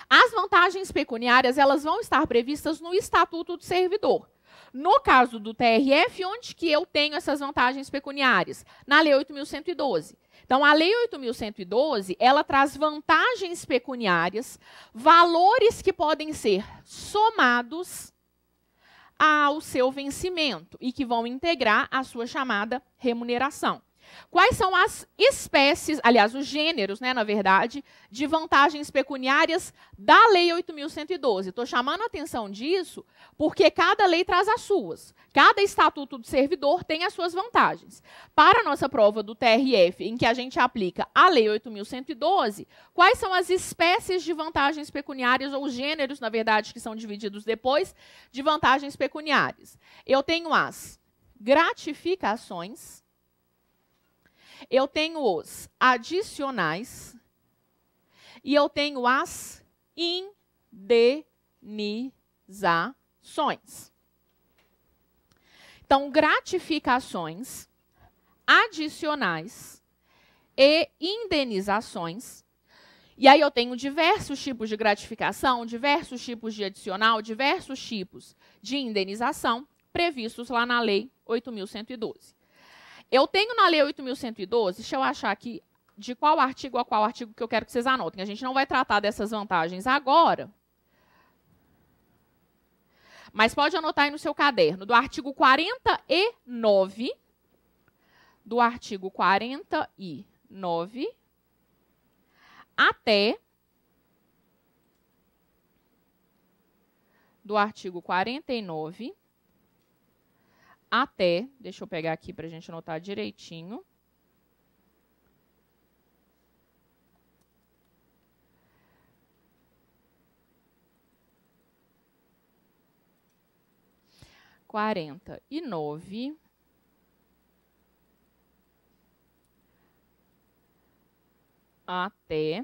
As vantagens pecuniárias, elas vão estar previstas no Estatuto do Servidor. No caso do TRF, onde que eu tenho essas vantagens pecuniárias? Na Lei 8.112. Então, a Lei 8.112, ela traz vantagens pecuniárias, valores que podem ser somados ao seu vencimento e que vão integrar a sua chamada remuneração. Quais são as espécies, aliás, os gêneros, né, na verdade, de vantagens pecuniárias da Lei 8.112? Estou chamando a atenção disso porque cada lei traz as suas. Cada estatuto do servidor tem as suas vantagens. Para a nossa prova do TRF, em que a gente aplica a Lei 8.112, quais são as espécies de vantagens pecuniárias, ou os gêneros, na verdade, que são divididos depois, de vantagens pecuniárias? Eu tenho as gratificações, eu tenho os adicionais e eu tenho as indenizações. Então, gratificações, adicionais e indenizações. E aí eu tenho diversos tipos de gratificação, diversos tipos de adicional, diversos tipos de indenização previstos lá na Lei 8.112. Eu tenho na Lei 8.112, deixa eu achar aqui de qual artigo a qual artigo que eu quero que vocês anotem. A gente não vai tratar dessas vantagens agora, mas pode anotar aí no seu caderno, do artigo 49, do artigo 49 até do artigo 49 até, deixa eu pegar aqui para a gente anotar direitinho. até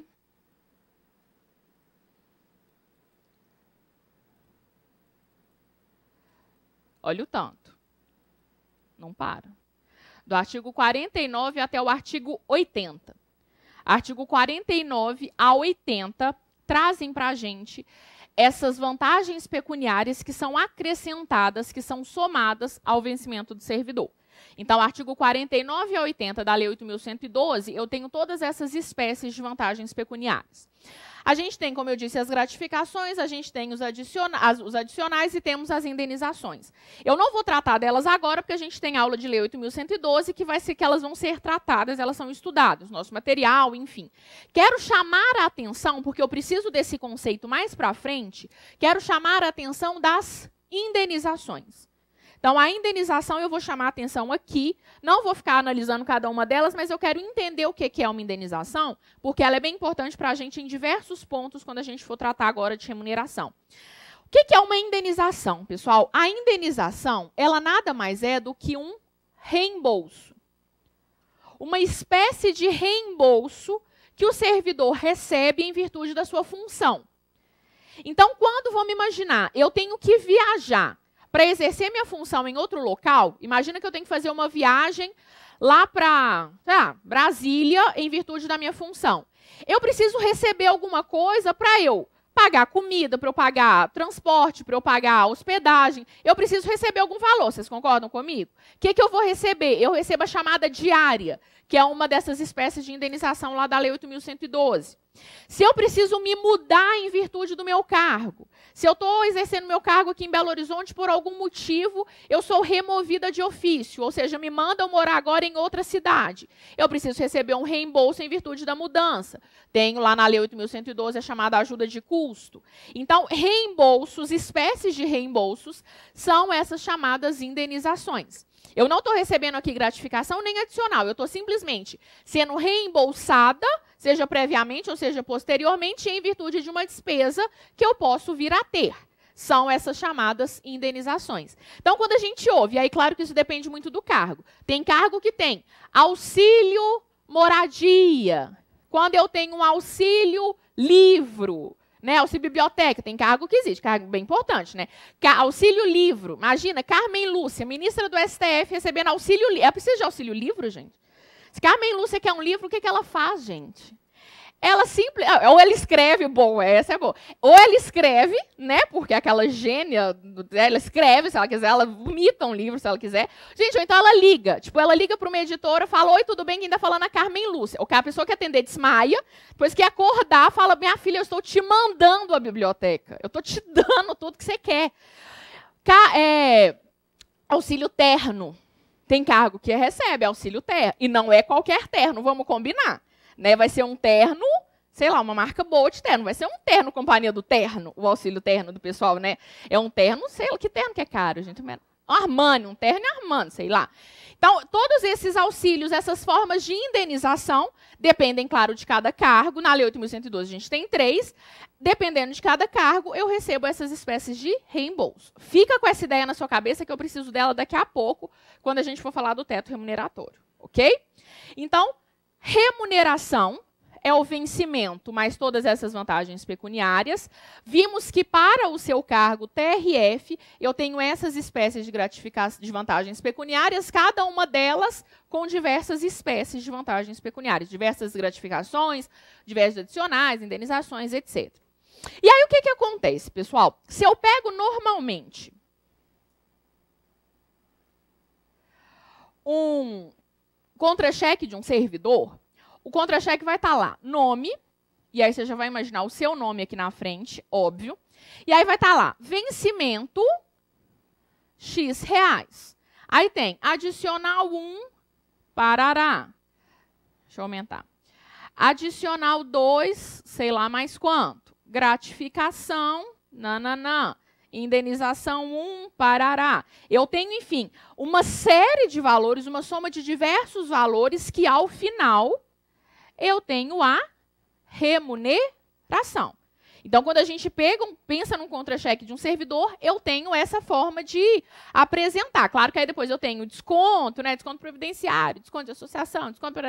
olha o tanto. Não para. Do artigo 49 até o artigo 80. Artigo 49 a 80 trazem para a gente essas vantagens pecuniárias que são acrescentadas, que são somadas ao vencimento do servidor. Então, artigo 49 a 80 da Lei 8.112, eu tenho todas essas espécies de vantagens pecuniárias. A gente tem, como eu disse, as gratificações, a gente tem os adicionais e temos as indenizações. Eu não vou tratar delas agora, porque a gente tem aula de Lei 8.112, que elas vão ser tratadas, elas são estudadas, nosso material, enfim. Quero chamar a atenção, porque eu preciso desse conceito mais para frente, quero chamar a atenção das indenizações. Então, a indenização eu vou chamar a atenção aqui, não vou ficar analisando cada uma delas, mas eu quero entender o que é uma indenização, porque ela é bem importante para a gente em diversos pontos quando a gente for tratar agora de remuneração. O que é uma indenização, pessoal? A indenização, ela nada mais é do que um reembolso. Uma espécie de reembolso que o servidor recebe em virtude da sua função. Então, quando, vamos imaginar, eu tenho que viajar para exercer minha função em outro local, imagina que eu tenho que fazer uma viagem lá para Brasília em virtude da minha função. Eu preciso receber alguma coisa para eu pagar comida, para eu pagar transporte, para eu pagar hospedagem. Eu preciso receber algum valor, vocês concordam comigo? O que eu vou receber? Eu recebo a chamada diária, que é uma dessas espécies de indenização lá da Lei 8.112. Se eu preciso me mudar em virtude do meu cargo, se eu estou exercendo meu cargo aqui em Belo Horizonte por algum motivo, eu sou removida de ofício, ou seja, me mandam morar agora em outra cidade. Eu preciso receber um reembolso em virtude da mudança. Tenho lá na Lei 8.112 a chamada ajuda de custo. Então, reembolsos, espécies de reembolsos, são essas chamadas indenizações. Eu não estou recebendo aqui gratificação nem adicional, eu estou simplesmente sendo reembolsada, seja previamente ou seja posteriormente, em virtude de uma despesa que eu posso vir a ter. São essas chamadas indenizações. Então, quando a gente ouve, e aí claro que isso depende muito do cargo. Tem cargo que tem auxílio moradia. Quando eu tenho um auxílio livro, né, auxílio biblioteca, tem cargo que existe, cargo bem importante, né? Auxílio livro. Imagina, Carmen Lúcia, ministra do STF, recebendo auxílio livro. Ela precisa de auxílio livro, gente? Se Carmen Lúcia quer um livro, o que ela faz, gente? Ela simplesmente, ou ela escreve, bom, essa é boa, ou ela escreve, né, porque aquela gênia, ela escreve, se ela quiser, ela vomita um livro, se ela quiser. Gente, ou então ela liga, tipo, ela liga para uma editora, fala, oi, tudo bem, quem está falando é a Carmen Lúcia. Ou que a pessoa que atender desmaia, depois que acordar, fala, minha filha, eu estou te mandando a biblioteca, eu estou te dando tudo que você quer. Auxílio terno. Tem cargo que recebe auxílio terno, e não é qualquer terno, vamos combinar. Né, vai ser um terno, sei lá, uma marca boa de terno. Vai ser um terno, companhia do terno, o auxílio terno do pessoal, né? É um terno, sei lá, que terno que é caro, gente? Armani, um terno é Armani, sei lá. Então, todos esses auxílios, essas formas de indenização, dependem, claro, de cada cargo. Na Lei 8.112 a gente tem 3. Dependendo de cada cargo, eu recebo essas espécies de reembolso. Fica com essa ideia na sua cabeça que eu preciso dela daqui a pouco, quando a gente for falar do teto remuneratório, ok? Então, remuneração é o vencimento, mais todas essas vantagens pecuniárias. Vimos que para o seu cargo TRF, eu tenho essas espécies de vantagens pecuniárias, cada uma delas com diversas espécies de vantagens pecuniárias, diversas gratificações, diversos adicionais, indenizações, etc. E aí, o que acontece, pessoal? Se eu pego normalmente um contra-cheque de um servidor, o contra-cheque vai estar lá, nome, e aí você já vai imaginar o seu nome aqui na frente, óbvio, e aí vai estar lá, vencimento, X reais. Aí tem adicional 1, parará. Deixa eu aumentar. Adicional 2, sei lá mais quanto. Gratificação, nananã. Indenização 1, parará. Eu tenho, enfim, uma série de valores, uma soma de diversos valores que, ao final, eu tenho a remuneração. Então, quando a gente pensa num contra-cheque de um servidor, eu tenho essa forma de apresentar. Claro que aí depois eu tenho desconto, né? Desconto previdenciário, desconto de associação, desconto...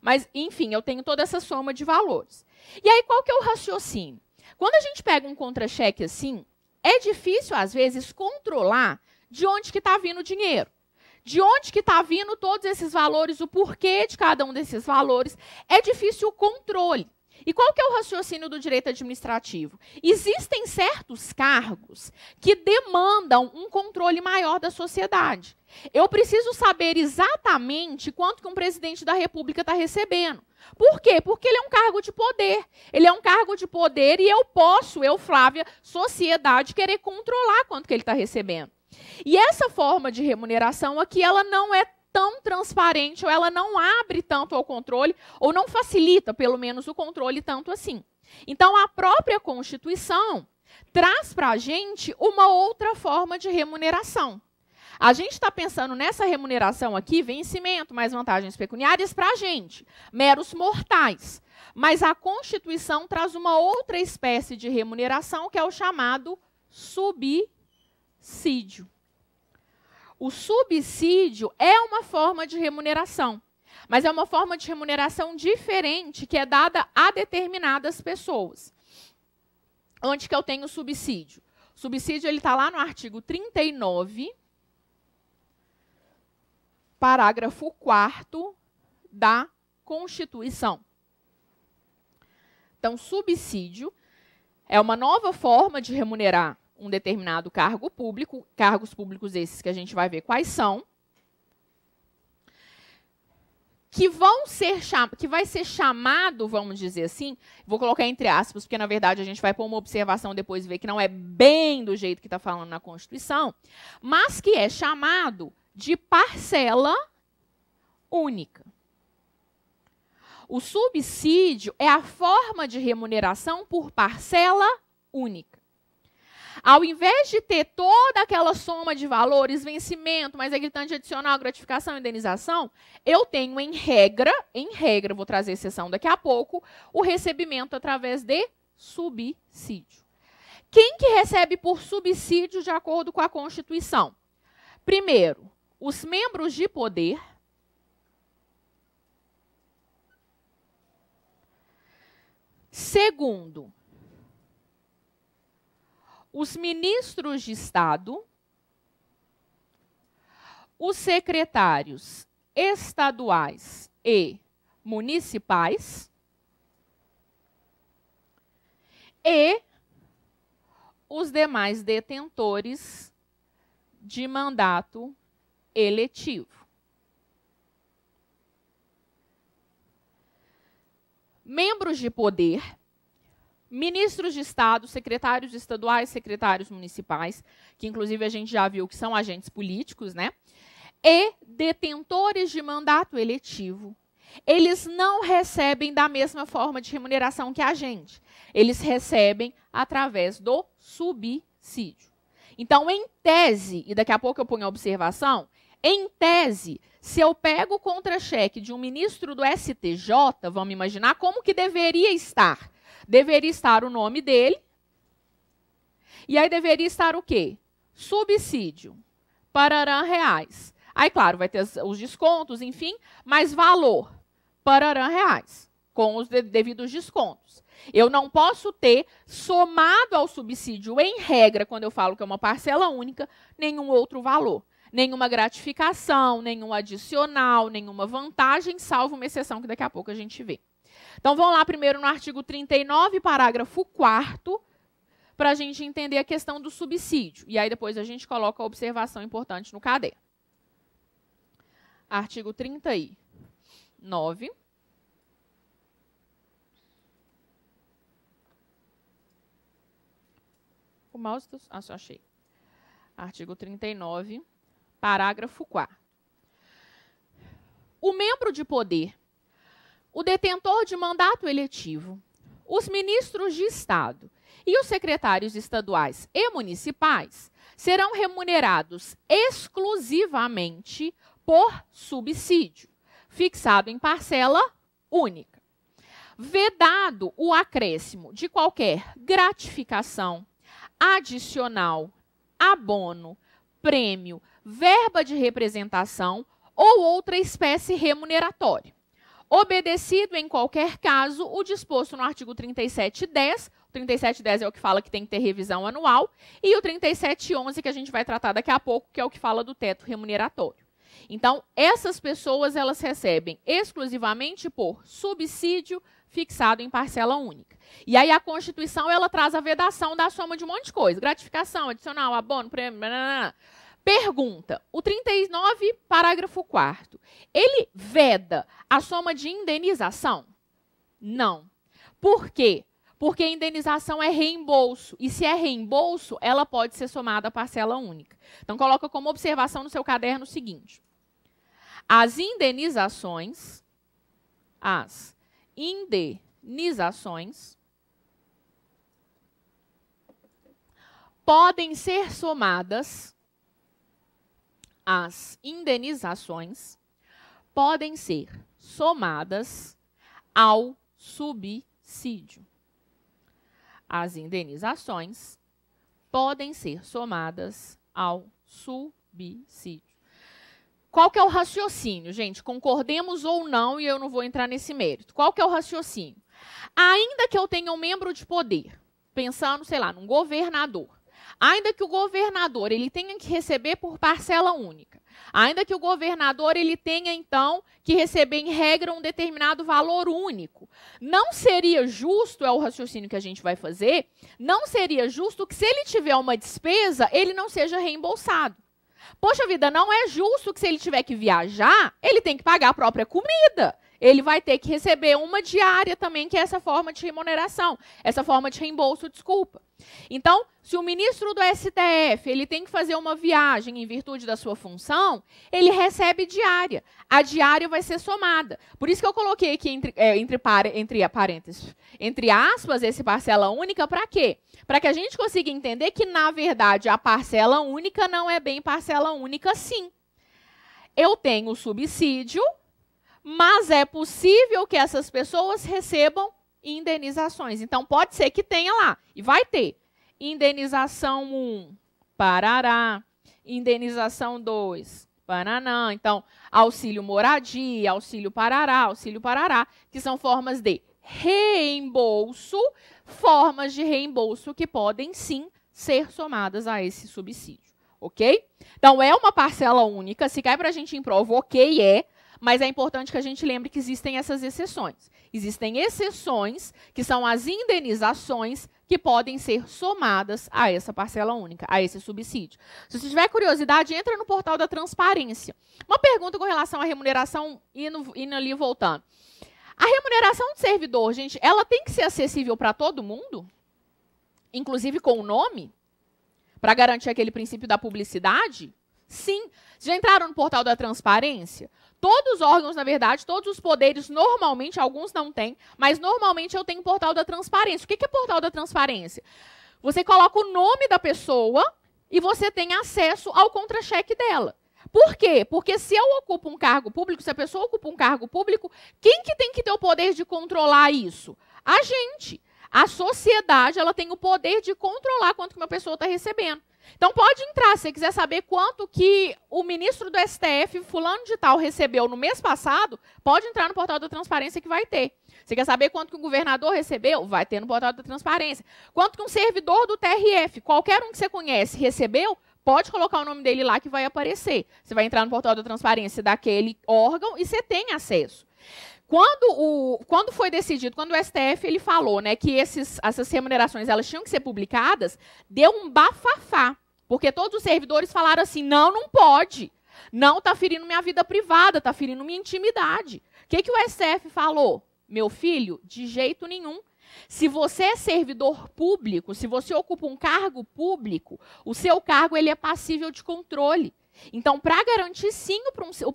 Mas, enfim, eu tenho toda essa soma de valores. E aí, qual que é o raciocínio? Quando a gente pega um contra-cheque assim, é difícil, às vezes, controlar de onde que está vindo o dinheiro. De onde que está vindo todos esses valores, o porquê de cada um desses valores. É difícil o controle. E qual que é o raciocínio do direito administrativo? Existem certos cargos que demandam um controle maior da sociedade. Eu preciso saber exatamente quanto que um presidente da República está recebendo. Por quê? Porque ele é um cargo de poder. Ele é um cargo de poder e eu posso, Flávia, sociedade, querer controlar quanto que ele está recebendo. E essa forma de remuneração aqui, ela não é tão transparente, ou ela não abre tanto ao controle, ou não facilita, pelo menos, o controle tanto assim. Então, a própria Constituição traz para a gente uma outra forma de remuneração. A gente está pensando nessa remuneração aqui, vencimento, mais vantagens pecuniárias para a gente, meros mortais. Mas a Constituição traz uma outra espécie de remuneração, que é o chamado subsídio. O subsídio é uma forma de remuneração, mas é uma forma de remuneração diferente que é dada a determinadas pessoas. Onde que eu tenho o subsídio? O subsídio está lá no artigo 39, parágrafo 4º da Constituição. Então, subsídio é uma nova forma de remunerar um determinado cargo público, cargos públicos esses que a gente vai ver quais são, que vai ser chamado, vamos dizer assim, vou colocar entre aspas, porque na verdade a gente vai pôr uma observação depois e ver que não é bem do jeito que está falando na Constituição, mas que é chamado de parcela única. O subsídio é a forma de remuneração por parcela única. Ao invés de ter toda aquela soma de valores, vencimento, mais aquele tanto de adicional, gratificação, indenização, eu tenho em regra, vou trazer exceção daqui a pouco, o recebimento através de subsídio. Quem que recebe por subsídio de acordo com a Constituição? Primeiro, os membros de poder. Segundo, os ministros de Estado, os secretários estaduais e municipais e os demais detentores de mandato eletivo. Membros de poder, ministros de Estado, secretários estaduais, secretários municipais, que inclusive a gente já viu que são agentes políticos, né? E detentores de mandato eletivo. Eles não recebem da mesma forma de remuneração que a gente. Eles recebem através do subsídio. Então, em tese, e daqui a pouco eu ponho a observação, em tese, se eu pego o contra-cheque de um ministro do STJ, vamos imaginar como que deveria estar. Deveria estar o nome dele. E aí deveria estar o quê? Subsídio. Pararã reais. Aí, claro, vai ter os descontos, enfim, mas valor. Pararã reais. Com os devidos descontos. Eu não posso ter, somado ao subsídio, em regra, quando eu falo que é uma parcela única, nenhum outro valor. Nenhuma gratificação, nenhum adicional, nenhuma vantagem, salvo uma exceção que daqui a pouco a gente vê. Então, vamos lá primeiro no artigo 39, parágrafo 4º, para a gente entender a questão do subsídio. E aí depois a gente coloca a observação importante no caderno. Artigo 39. O mouse... só achei. Artigo 39, parágrafo 4º. O membro de poder, o detentor de mandato eletivo, os ministros de Estado e os secretários estaduais e municipais serão remunerados exclusivamente por subsídio, fixado em parcela única. vedado o acréscimo de qualquer gratificação, adicional, abono, prêmio, verba de representação ou outra espécie remuneratória. Obedecido, em qualquer caso, o disposto no artigo 3710, o 3710 é o que fala que tem que ter revisão anual, e o 3711, que a gente vai tratar daqui a pouco, que é o que fala do teto remuneratório. Então, essas pessoas, elas recebem exclusivamente por subsídio fixado em parcela única. E aí a Constituição, ela traz a vedação da soma de um monte de coisa, gratificação, adicional, abono, prêmio, blá. Pergunta, o 39, parágrafo 4º, ele veda a soma de indenização? Não. Por quê? Porque a indenização é reembolso, e se é reembolso, ela pode ser somada à parcela única. Então, coloca como observação no seu caderno o seguinte: as indenizações podem ser somadas ao subsídio. As indenizações podem ser somadas ao subsídio. Qual que é o raciocínio, gente? Concordemos ou não, e eu não vou entrar nesse mérito. Qual que é o raciocínio? Ainda que eu tenha um membro de poder, pensando, sei lá, num governador, ainda que o governador ele tenha que receber por parcela única, ainda que o governador ele tenha, então, que receber, em regra, um determinado valor único, não seria justo, é o raciocínio que a gente vai fazer, não seria justo que, se ele tiver uma despesa, ele não seja reembolsado. Poxa vida, não é justo que, se ele tiver que viajar, ele tem que pagar a própria comida. Ele vai ter que receber uma diária também, que é essa forma de remuneração, essa forma de reembolso, desculpa. Então, se o ministro do STF ele tem que fazer uma viagem em virtude da sua função, ele recebe diária. A diária vai ser somada. Por isso que eu coloquei aqui entre aspas, esse parcela única, para quê? Para que a gente consiga entender que, na verdade, a parcela única não é bem parcela única, sim. Eu tenho subsídio, mas é possível que essas pessoas recebam indenizações. Então, pode ser que tenha lá, e vai ter. Indenização 1, parará. Indenização 2, paranã. Então, auxílio moradia, auxílio parará, que são formas de reembolso, formas de reembolso que podem, sim, ser somadas a esse subsídio. Ok? Então, é uma parcela única. Se cai para a gente em prova, ok, é. Mas é importante que a gente lembre que existem essas exceções. Existem exceções, que são as indenizações, que podem ser somadas a essa parcela única, a esse subsídio. Se você tiver curiosidade, entra no portal da transparência. Uma pergunta com relação à remuneração, indo ali e voltando. A remuneração de servidor, gente, ela tem que ser acessível para todo mundo? Inclusive com o nome? Para garantir aquele princípio da publicidade? Sim. Já entraram no portal da transparência? Todos os órgãos, na verdade, todos os poderes, normalmente, alguns não têm, mas normalmente eu tenho portal da transparência. O que é portal da transparência? Você coloca o nome da pessoa e você tem acesso ao contra-cheque dela. Por quê? Porque se eu ocupo um cargo público, se a pessoa ocupa um cargo público, quem que tem que ter o poder de controlar isso? A gente. A sociedade, ela tem o poder de controlar quanto que uma pessoa está recebendo. Então, pode entrar, se você quiser saber quanto que o ministro do STF, fulano de tal, recebeu no mês passado, pode entrar no portal da transparência que vai ter. Você quer saber quanto que o governador recebeu? Vai ter no portal da transparência. Quanto que um servidor do TRF, qualquer um que você conhece, recebeu? Pode colocar o nome dele lá que vai aparecer. Você vai entrar no portal da transparência daquele órgão e você tem acesso. Quando foi decidido, quando o STF ele falou, né, que essas remunerações elas tinham que ser publicadas, deu um bafafá. Porque todos os servidores falaram assim, não pode. Não, está ferindo minha vida privada, está ferindo minha intimidade. O que o STF falou? Meu filho, de jeito nenhum. Se você é servidor público, se você ocupa um cargo público, o seu cargo ele é passível de controle. Então, para garantir, sim,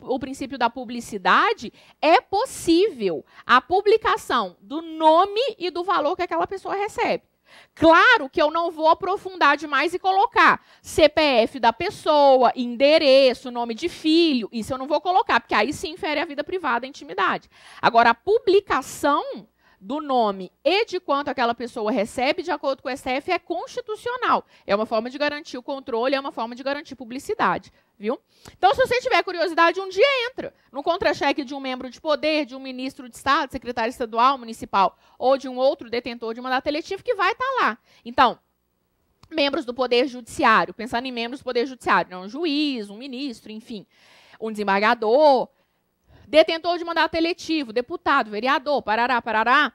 o princípio da publicidade, é possível a publicação do nome e do valor que aquela pessoa recebe. Claro que eu não vou aprofundar demais e colocar CPF da pessoa, endereço, nome de filho, isso eu não vou colocar, porque aí sim fere a vida privada, a intimidade. Agora, a publicação do nome e de quanto aquela pessoa recebe, de acordo com o STF, é constitucional. É uma forma de garantir o controle, é uma forma de garantir publicidade, viu? Então, se você tiver curiosidade, um dia entra no contra-cheque de um membro de poder, de um ministro de Estado, secretário estadual, municipal, ou de um outro detentor de mandato eletivo que vai estar lá. Então, membros do Poder Judiciário, pensando em membros do Poder Judiciário, não, um juiz, um ministro, enfim, um desembargador, detentor de mandato eletivo, deputado, vereador, parará,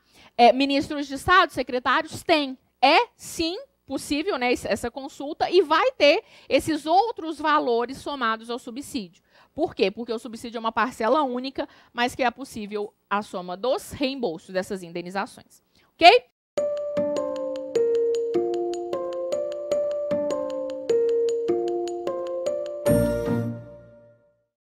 ministros de Estado, secretários, tem. É, sim, possível, né, essa consulta, e vai ter esses outros valores somados ao subsídio. Por quê? Porque o subsídio é uma parcela única, mas que é possível a soma dos reembolsos dessas indenizações. Ok?